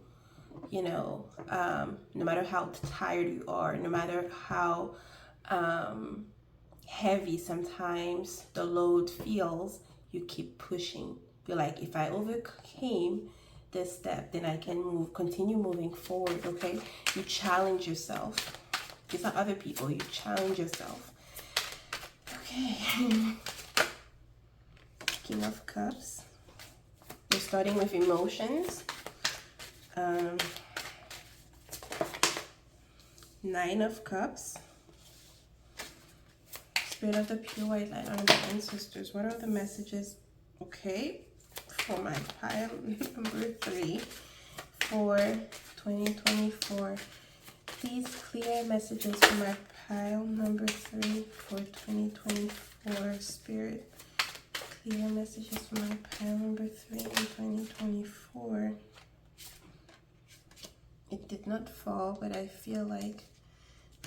you know, no matter how tired you are, no matter how heavy sometimes the load feels, you keep pushing. You're like, if I overcame this step, then I can continue moving forward. Okay, you challenge yourself. These are other people. You challenge yourself. Okay. King of Cups. We're starting with emotions. 9 of Cups. Spirit of the pure white light, honorable ancestors. What are the messages? Okay, for my pile number 3 for 2024. Please clear messages for my pile number 3 for 2024. Spirit, clear messages for my pile number 3 in 2024. It did not fall, but I feel like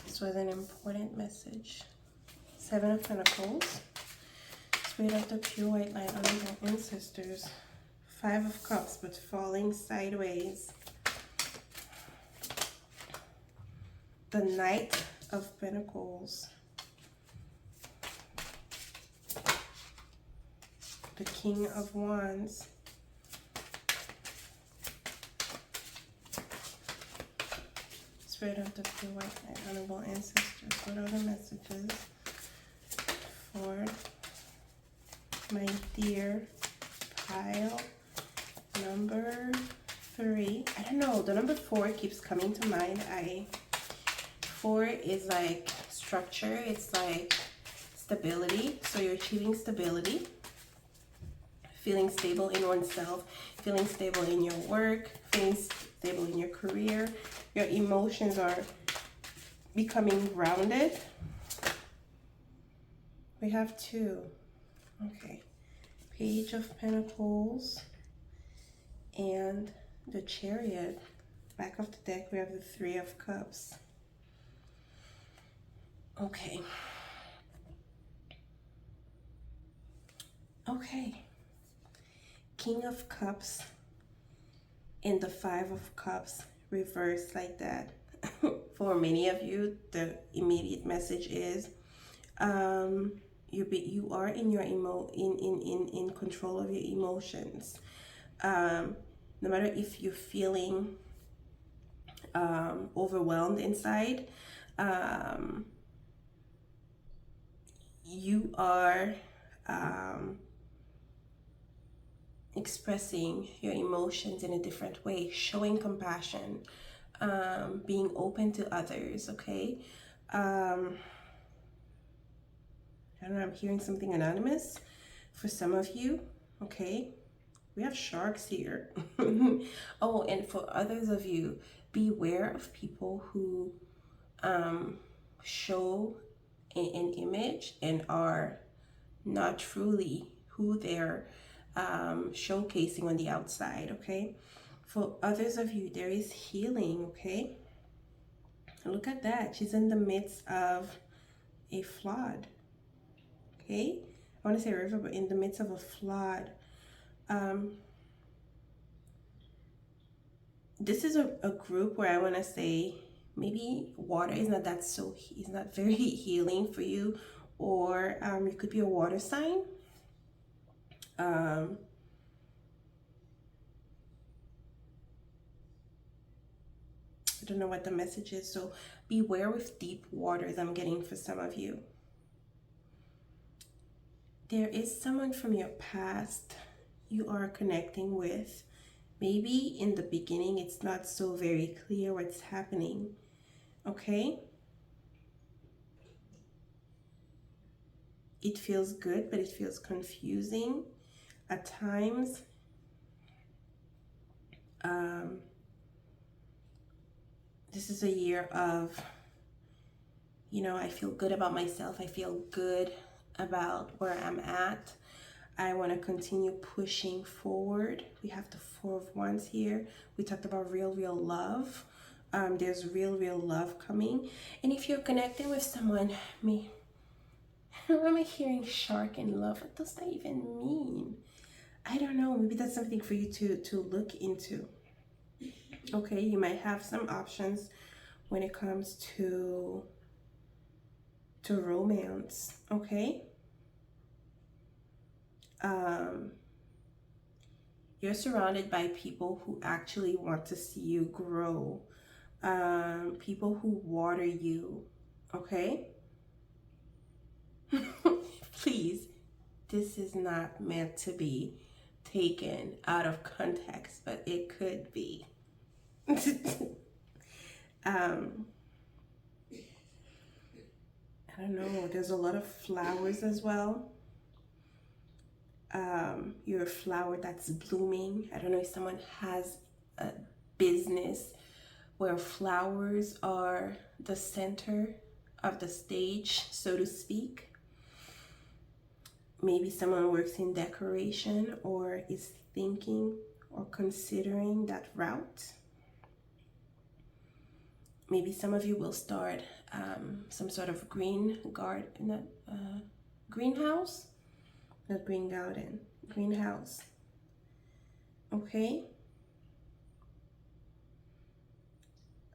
this was an important message. 7 of Pentacles. Spirit of the pure white light, honorable ancestors. 5 of Cups, but falling sideways. The Knight of Pentacles. The King of Wands. Spirit of the pure white light, honorable ancestors. What are the messages for my dear pile number 3? I don't know, the number 4 keeps coming to mind. 4 is like structure, it's like stability. So you're achieving stability, feeling stable in oneself, feeling stable in your work, feeling stable in your career. Your emotions are becoming grounded. We have 2. Okay. Page of Pentacles and the Chariot. Back of the deck, we have the 3 of Cups. Okay. Okay. King of Cups and the 5 of Cups reversed like that. For many of you, the immediate message is you are in your in control of your emotions. No matter if you're feeling overwhelmed inside, you are expressing your emotions in a different way, showing compassion, being open to others. Okay. I don't know, I'm hearing something anonymous for some of you. Okay, we have sharks here. Oh, and for others of you, beware of people who show an image and are not truly who they're showcasing on the outside. Okay, for others of you, there is healing. Okay, look at that, she's in the midst of a flood. Okay, I want to say river, but in the midst of a flood. This is a group where I want to say maybe water is not is not very healing for you, or you could be a water sign. I don't know what the message is, so beware with deep waters I'm getting for some of you. There is someone from your past you are connecting with. Maybe in the beginning it's not so very clear what's happening. Okay, it feels good, but it feels confusing. at times, this is a year of, you know, I feel good about myself. I feel good about where I'm at. I want to continue pushing forward. We have the Four of Wands here. We talked about real love. There's real love coming. And if you're connecting with someone, why am I hearing shark in love? What does that even mean? I don't know. Maybe that's something for you to look into. Okay, you might have some options when it comes to romance. Okay. You're surrounded by people who actually want to see you grow. People who water you. Okay. Please, this is not meant to be taken out of context, but it could be. I don't know, there's a lot of flowers as well. You're a flower that's blooming. I don't know if someone has a business where flowers are the center of the stage, so to speak. Maybe someone works in decoration or is thinking or considering that route. Maybe some of you will start some sort of greenhouse, not green garden, greenhouse. Okay.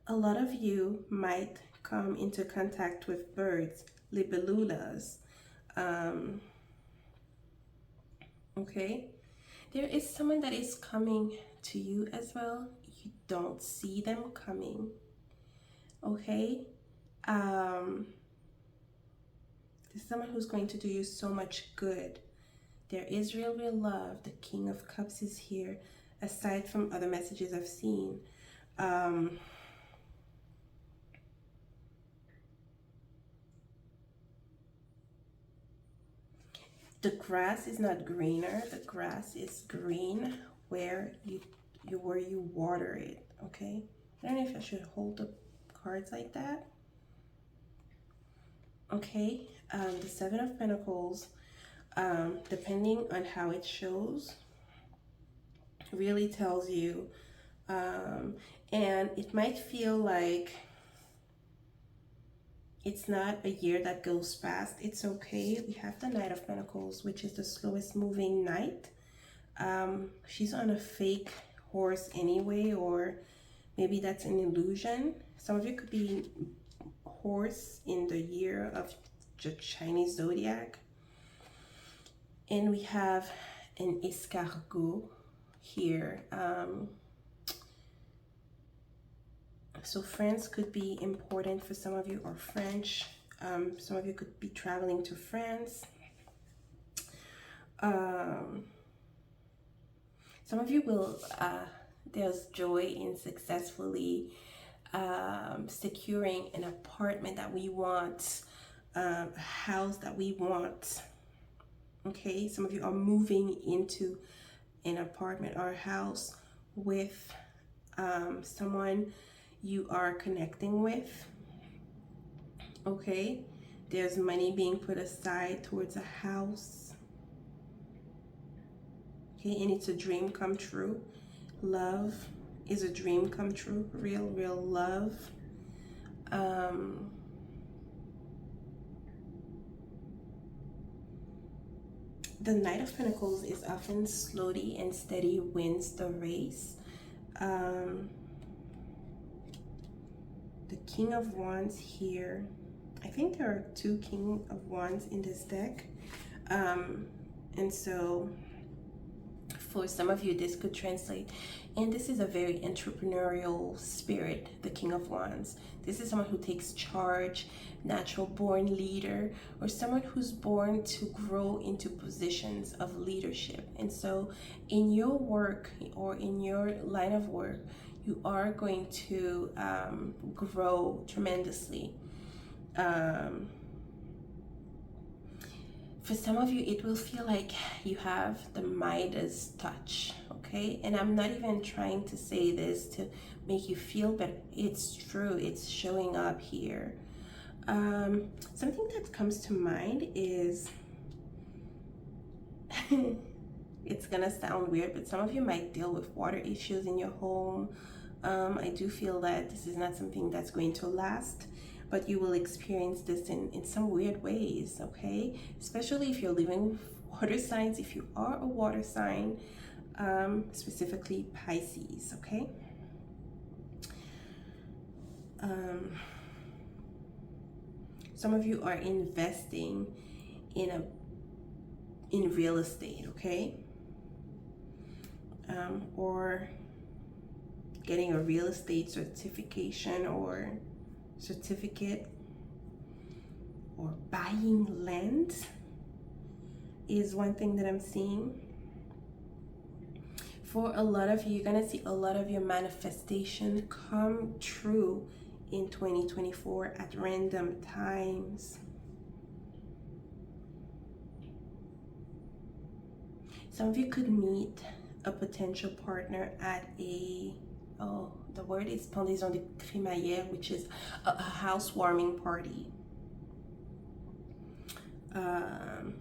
A lot of you might come into contact with birds, libelulas. Okay, there is someone that is coming to you as well. You don't see them coming. Okay, there's someone who's going to do you so much good. There is real love. The King of Cups is here, aside from other messages I've seen. The grass is not greener. The grass is green where you water it. Okay, I don't know if I should hold the cards like that. Okay, the Seven of Pentacles, depending on how it shows, really tells you, and it might feel like it's not a year that goes fast. It's okay. We have the Knight of Pentacles, which is the slowest moving knight. She's on a fake horse anyway, or maybe that's an illusion. Some of you could be horse in the year of the Chinese zodiac. And we have an escargot here. So France could be important for some of you, or French. Some of you could be traveling to France. Some of you will, there's joy in successfully securing an apartment that we want, a house that we want. Okay, some of you are moving into an apartment or a house with someone you are connecting with. Okay, there's money being put aside towards a house. Okay, and it's a dream come true. Love is a dream come true. Real love. The Knight of Pentacles is often slowly and steady wins the race. The King of Wands here. I think there are two King of Wands in this deck. And so for some of you, this could translate. And this is a very entrepreneurial spirit, the King of Wands. This is someone who takes charge, natural born leader, or someone who's born to grow into positions of leadership. And so in your work or in your line of work, you are going to grow tremendously. For some of you, it will feel like you have the Midas touch, okay? And I'm not even trying to say this to make you feel better. It's true. It's showing up here. Something that comes to mind is, it's gonna sound weird, but some of you might deal with water issues in your home. I do feel that this is not something that's going to last, but you will experience this in some weird ways, okay? Especially if you're living with water signs, if you are a water sign, specifically Pisces, okay? Some of you are investing in real estate, okay? Or getting a real estate certification or certificate, or buying land is one thing that I'm seeing. For a lot of you, you're gonna see a lot of your manifestation come true in 2024 at random times. Some of you could meet a potential partner at a, oh, the word is pendaison de crémaillère, which is a housewarming party. Some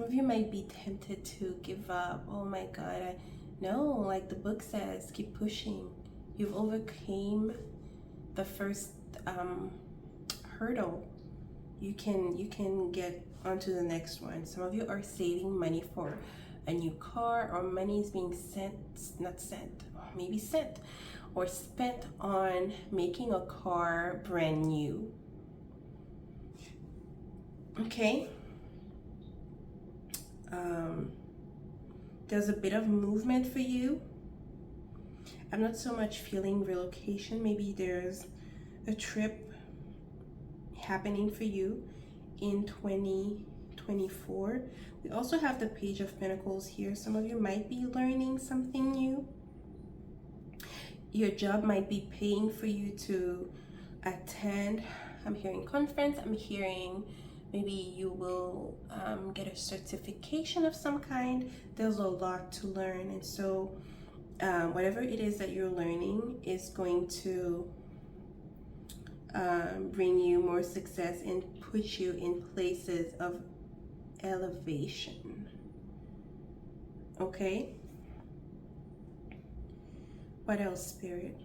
of you might be tempted to give up. Oh my God, no, like the book says, keep pushing. You've overcame the first hurdle. You can get onto the next one. Some of you are saving money for a new car, or money is being maybe sent or spent on making a car brand new. Okay. There's a bit of movement for you. I'm not so much feeling relocation. Maybe there's a trip happening for you in 2024. We also have the Page of Pentacles here. Some of you might be learning something new. Your job might be paying for you to attend. I'm hearing conference. I'm hearing maybe you will get a certification of some kind. There's a lot to learn, and so whatever it is that you're learning is going to bring you more success and put you in places of elevation. Okay? What else, Spirit?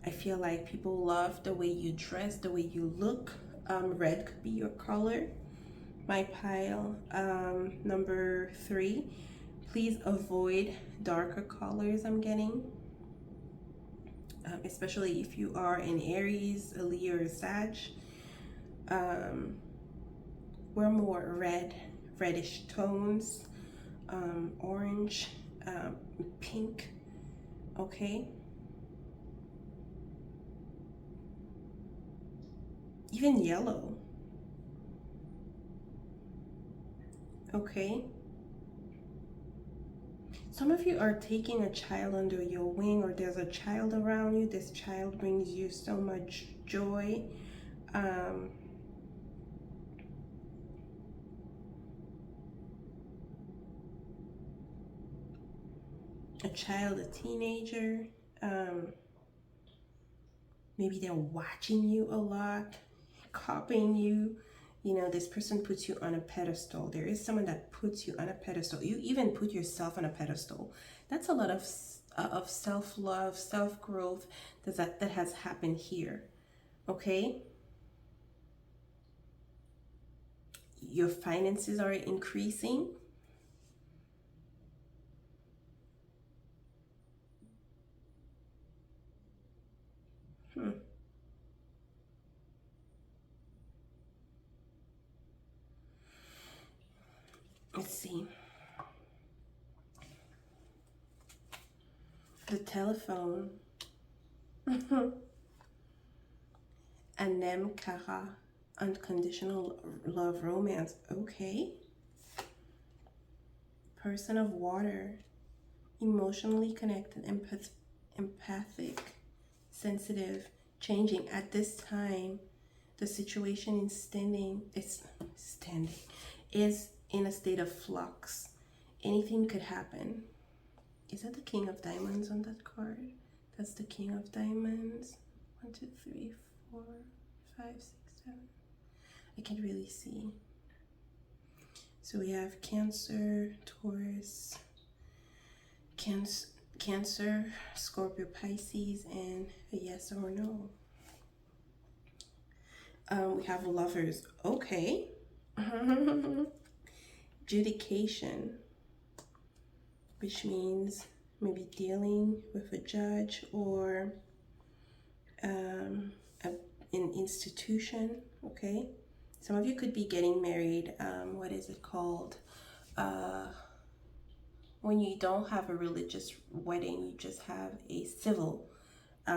I feel like people love the way you dress, the way you look. Red could be your color. My pile, number 3. Please avoid darker colors I'm getting. Especially if you are an Aries, a Leo, or a Sag. We're more reddish tones, orange, pink, okay? Even yellow, okay? Some of you are taking a child under your wing, or there's a child around you. This child brings you so much joy. A child, a teenager, maybe they're watching you a lot, copying you. You know, this person puts you on a pedestal. There is someone that puts you on a pedestal. You even put yourself on a pedestal. That's a lot of self-love, self-growth that has happened here, okay? Your finances are increasing. Let's see. The telephone. Anem Kara. Unconditional love, romance. Okay. Person of water. Emotionally connected, empathic, sensitive, changing. At this time, The situation is in a state of flux. Anything could happen. Is that the King of Diamonds on that card? That's the King of Diamonds. 1, 2, 3, 4, 5, 6, 7. I can't really see. So we have Cancer, Taurus, Cancer, Scorpio, Pisces, and a yes or no. We have Lovers. Okay. Judication, which means maybe dealing with a judge or an institution. Okay. Some of you could be getting married. What is it called? When you don't have a religious wedding, you just have a civil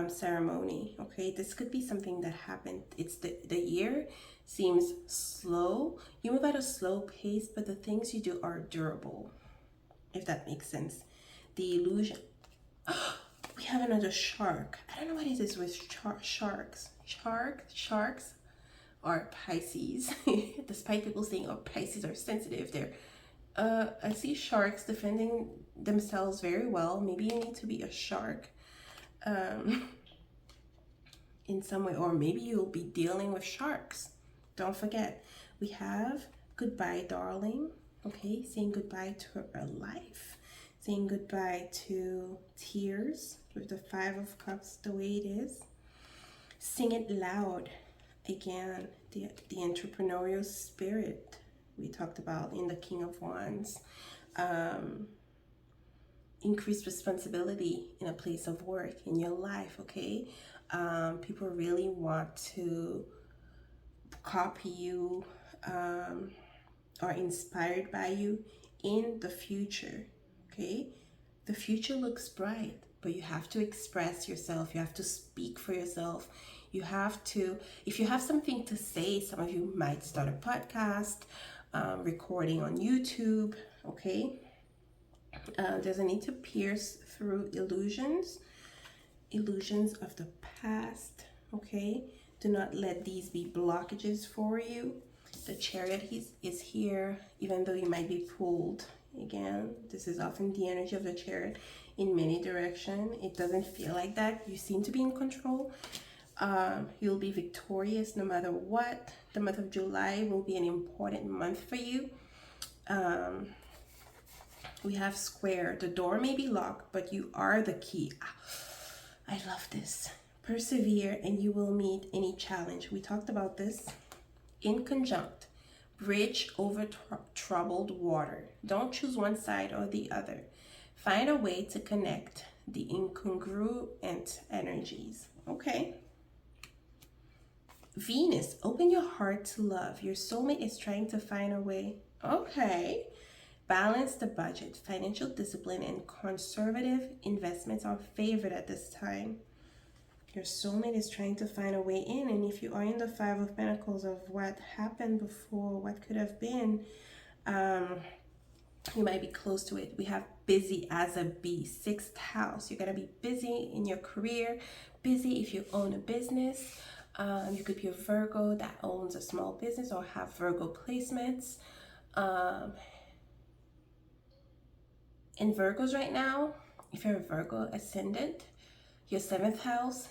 ceremony. Okay, this could be something that happened. It's the year seems slow. You move at a slow pace, but the things you do are durable, if that makes sense. The illusion. We have another shark. I don't know what it is with sharks. Sharks are Pisces. Despite people saying, oh, Pisces are sensitive, I see sharks defending themselves very well. Maybe you need to be a shark in some way, or maybe you'll be dealing with sharks. Don't forget, we have goodbye, darling. Okay, saying goodbye to a life, saying goodbye to tears with the 5 of Cups the way it is. Sing it loud. Again, the entrepreneurial spirit we talked about in the King of Wands. Increased responsibility in a place of work, in your life, okay? People really want to copy you, are inspired by you in the future, okay? The future looks bright, but you have to express yourself. You have to speak for yourself. You have to, if you have something to say, some of you might start a podcast, recording on YouTube, okay? There's a need to pierce through illusions of the past, okay? Do not let these be blockages for you. The Chariot is here, even though you might be pulled. Again, this is often the energy of the Chariot in many directions. It doesn't feel like that. You seem to be in control. You'll be victorious no matter what. The month of July will be an important month for you. We have Square. The door may be locked, but you are the key. I love this. Persevere and you will meet any challenge. We talked about this. In conjunct. Bridge over troubled water. Don't choose one side or the other. Find a way to connect the incongruent energies. Okay. Venus, open your heart to love. Your soulmate is trying to find a way. Okay. Balance the budget. Financial discipline and conservative investments are favored at this time. Your soulmate is trying to find a way in, and if you are in the 5 of Pentacles of what happened before, what could have been, you might be close to it. We have busy as a bee, 6th house. You're going to be busy in your career, busy if you own a business. You could be a Virgo that owns a small business or have Virgo placements. In Virgos right now, if you're a Virgo ascendant, your 7th house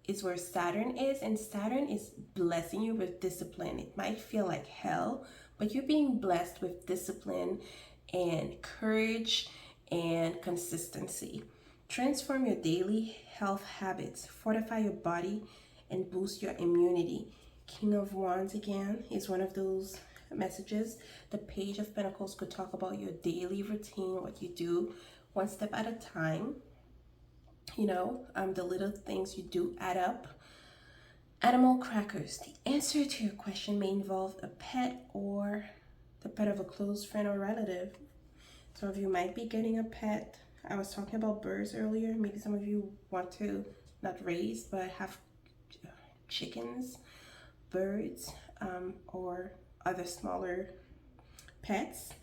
is where Saturn is, and Saturn is blessing you with discipline. It might feel like hell, but you're being blessed with discipline and courage and consistency. Transform your daily health habits, fortify your body, and boost your immunity. King of Wands again is one of those messages. The Page of Pentacles could talk about your daily routine, what you do one step at a time. You know, the little things you do add up. Animal crackers. The answer to your question may involve a pet or the pet of a close friend or relative. Some of you might be getting a pet. I was talking about birds earlier. Maybe some of you want to not raise, but have chickens, birds, or other smaller pets.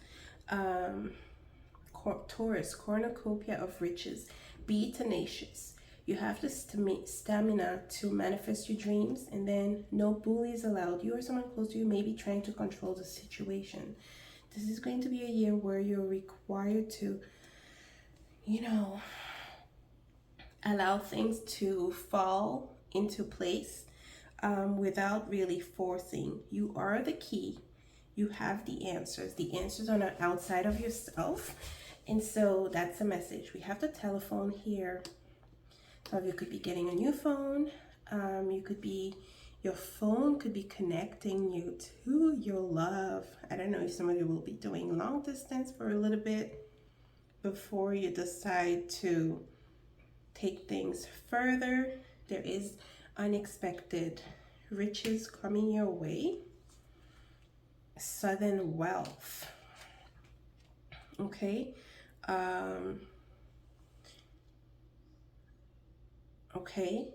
Taurus, cornucopia of riches. Be tenacious. You have the stamina to manifest your dreams, and then no bullies allowed. You or someone close to you may be trying to control the situation. This is going to be a year where you're required to, you know, allow things to fall into place without really forcing. You are the key. You have the answers. The answers are not outside of yourself. And so that's the message. We have the telephone here. Some of you could be getting a new phone. Your phone could be connecting you to your love. I don't know if some of you will be doing long distance for a little bit before you decide to take things further. There is unexpected riches coming your way. Sudden wealth. Okay. Okay.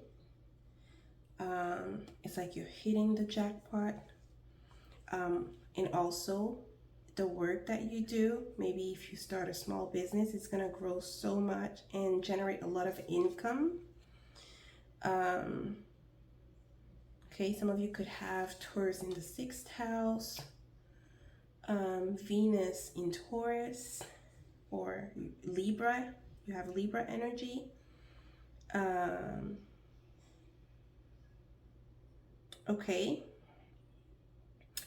It's like you're hitting the jackpot. And also the work that you do, maybe if you start a small business, it's going to grow so much and generate a lot of income. Okay, some of you could have Taurus in the 6th house, Venus in Taurus or Libra. You have Libra energy. Okay.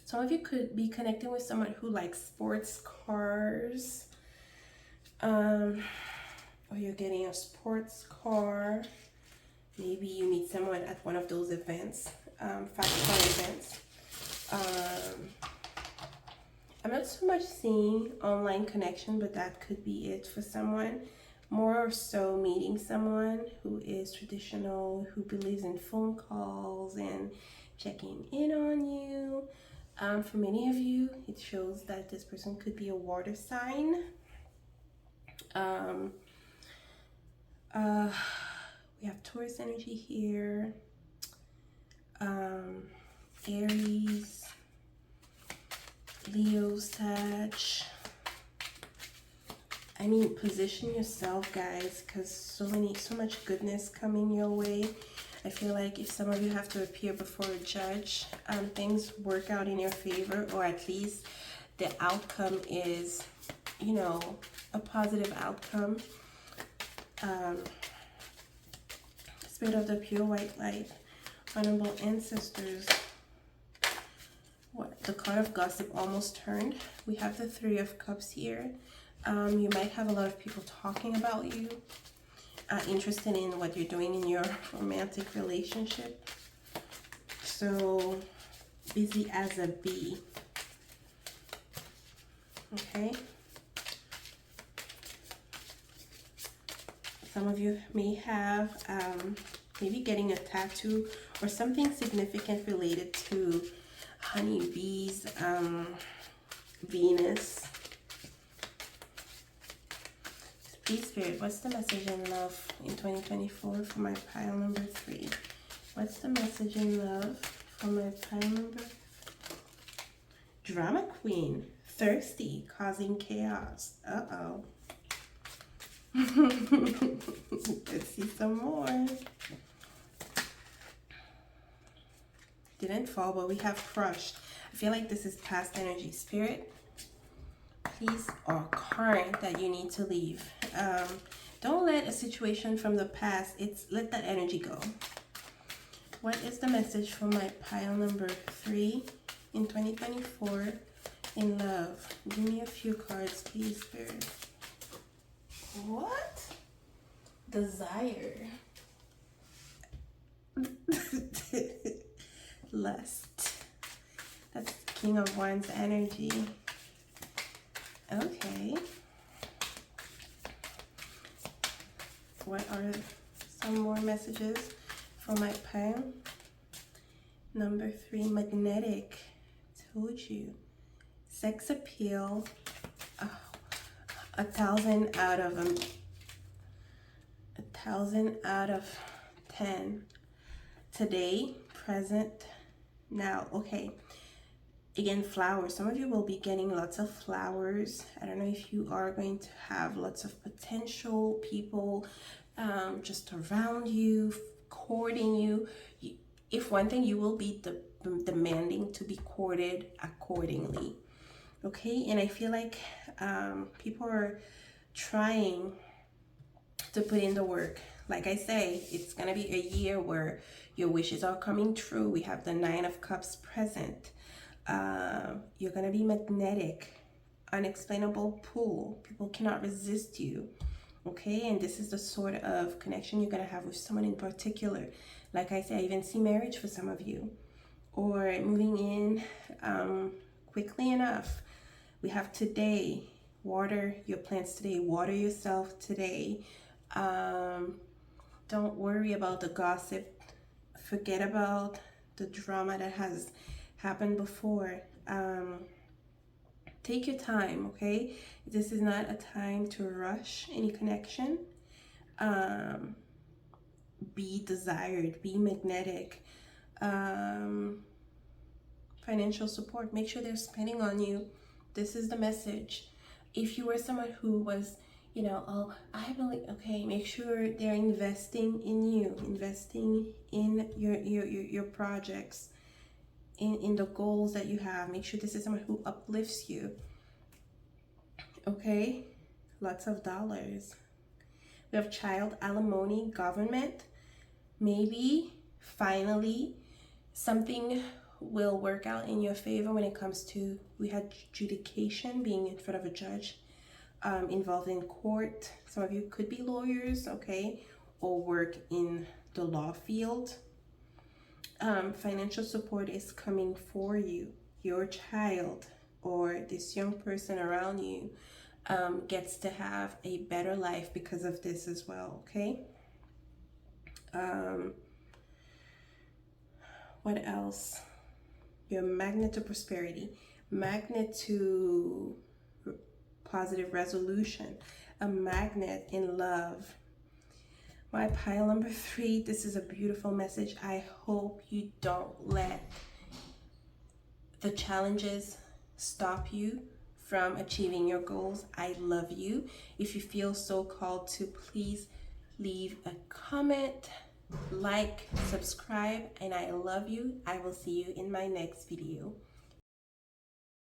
Some of you could be connecting with someone who likes sports cars. Or you're getting a sports car. Maybe you meet someone at one of those events, fast-car events. I'm not so much seeing online connection, but that could be it for someone. More so meeting someone who is traditional, who believes in phone calls and checking in on you. For many of you, it shows that this person could be a water sign. We have Taurus energy here. Aries, Leo, Sag. I mean, position yourself, guys, because so much goodness coming your way. I feel like if some of you have to appear before a judge, things work out in your favor, or at least the outcome is, you know, a positive outcome. Spirit of the pure white light, honorable ancestors. What? The card of gossip almost turned. We have the 3 of Cups here. You might have a lot of people talking about you, interested in what you're doing in your romantic relationship. So busy as a bee. Okay. Some of you may have maybe getting a tattoo or something significant related to honeybees, Venus. Please, Spirit, what's the message in love in 2024 for my pile number 3? What's the message in love for my pile number? Drama queen, thirsty, causing chaos. Uh-oh. Let's see some more. Didn't fall, but we have crushed. I feel like this is past energy. Spirit, please, or current that you need to leave. Don't let a situation from the past, let that energy go. What is the message for my pile number 3 in 2024 in love? Give me a few cards, please, Spirit. What? Desire. Lust. That's King of Wands energy. Okay. What are some more messages for my pile? Number 3, magnetic. Told you. Sex appeal. Oh, 1,000 out of 1,000 out of 10. Today, present, now. Okay. Again, flowers. Some of you will be getting lots of flowers. I don't know if you are going to have lots of potential people just around you, courting you. If one thing, you will be demanding to be courted accordingly. Okay, and I feel like people are trying to put in the work. Like I say, it's gonna be a year where your wishes are coming true. We have the Nine of Cups present. You're gonna be magnetic, unexplainable pull. People cannot resist you. Okay, and this is the sort of connection you're gonna have with someone in particular. Like I say, I even see marriage for some of you, or moving in quickly enough. We have today. Water your plants today. Water yourself today. Don't worry about the gossip. Forget about the drama that has happened before. Take your time, okay? This is not a time to rush any connection. Be desired, be magnetic. Financial support, make sure they're spending on you. This is the message. If you were someone who was, you know, oh, I believe, okay, make sure they're investing in you, investing in your projects, in the goals that you have. Make sure this is someone who uplifts you. Okay, lots of dollars. We have child alimony, government. Maybe finally something will work out in your favor when it comes to, we had adjudication, being in front of a judge, involved in court. Some of you could be lawyers, okay, or work in the law field. Financial support is coming for you. Your child or this young person around you gets to have a better life because of this as well, okay? What else? You're a magnet to prosperity, magnet to positive resolution, a magnet in love. My pile number 3, this is a beautiful message. I hope you don't let the challenges stop you from achieving your goals. I love you. If you feel so called to, please leave a comment, like, subscribe, and I love you. I will see you in my next video.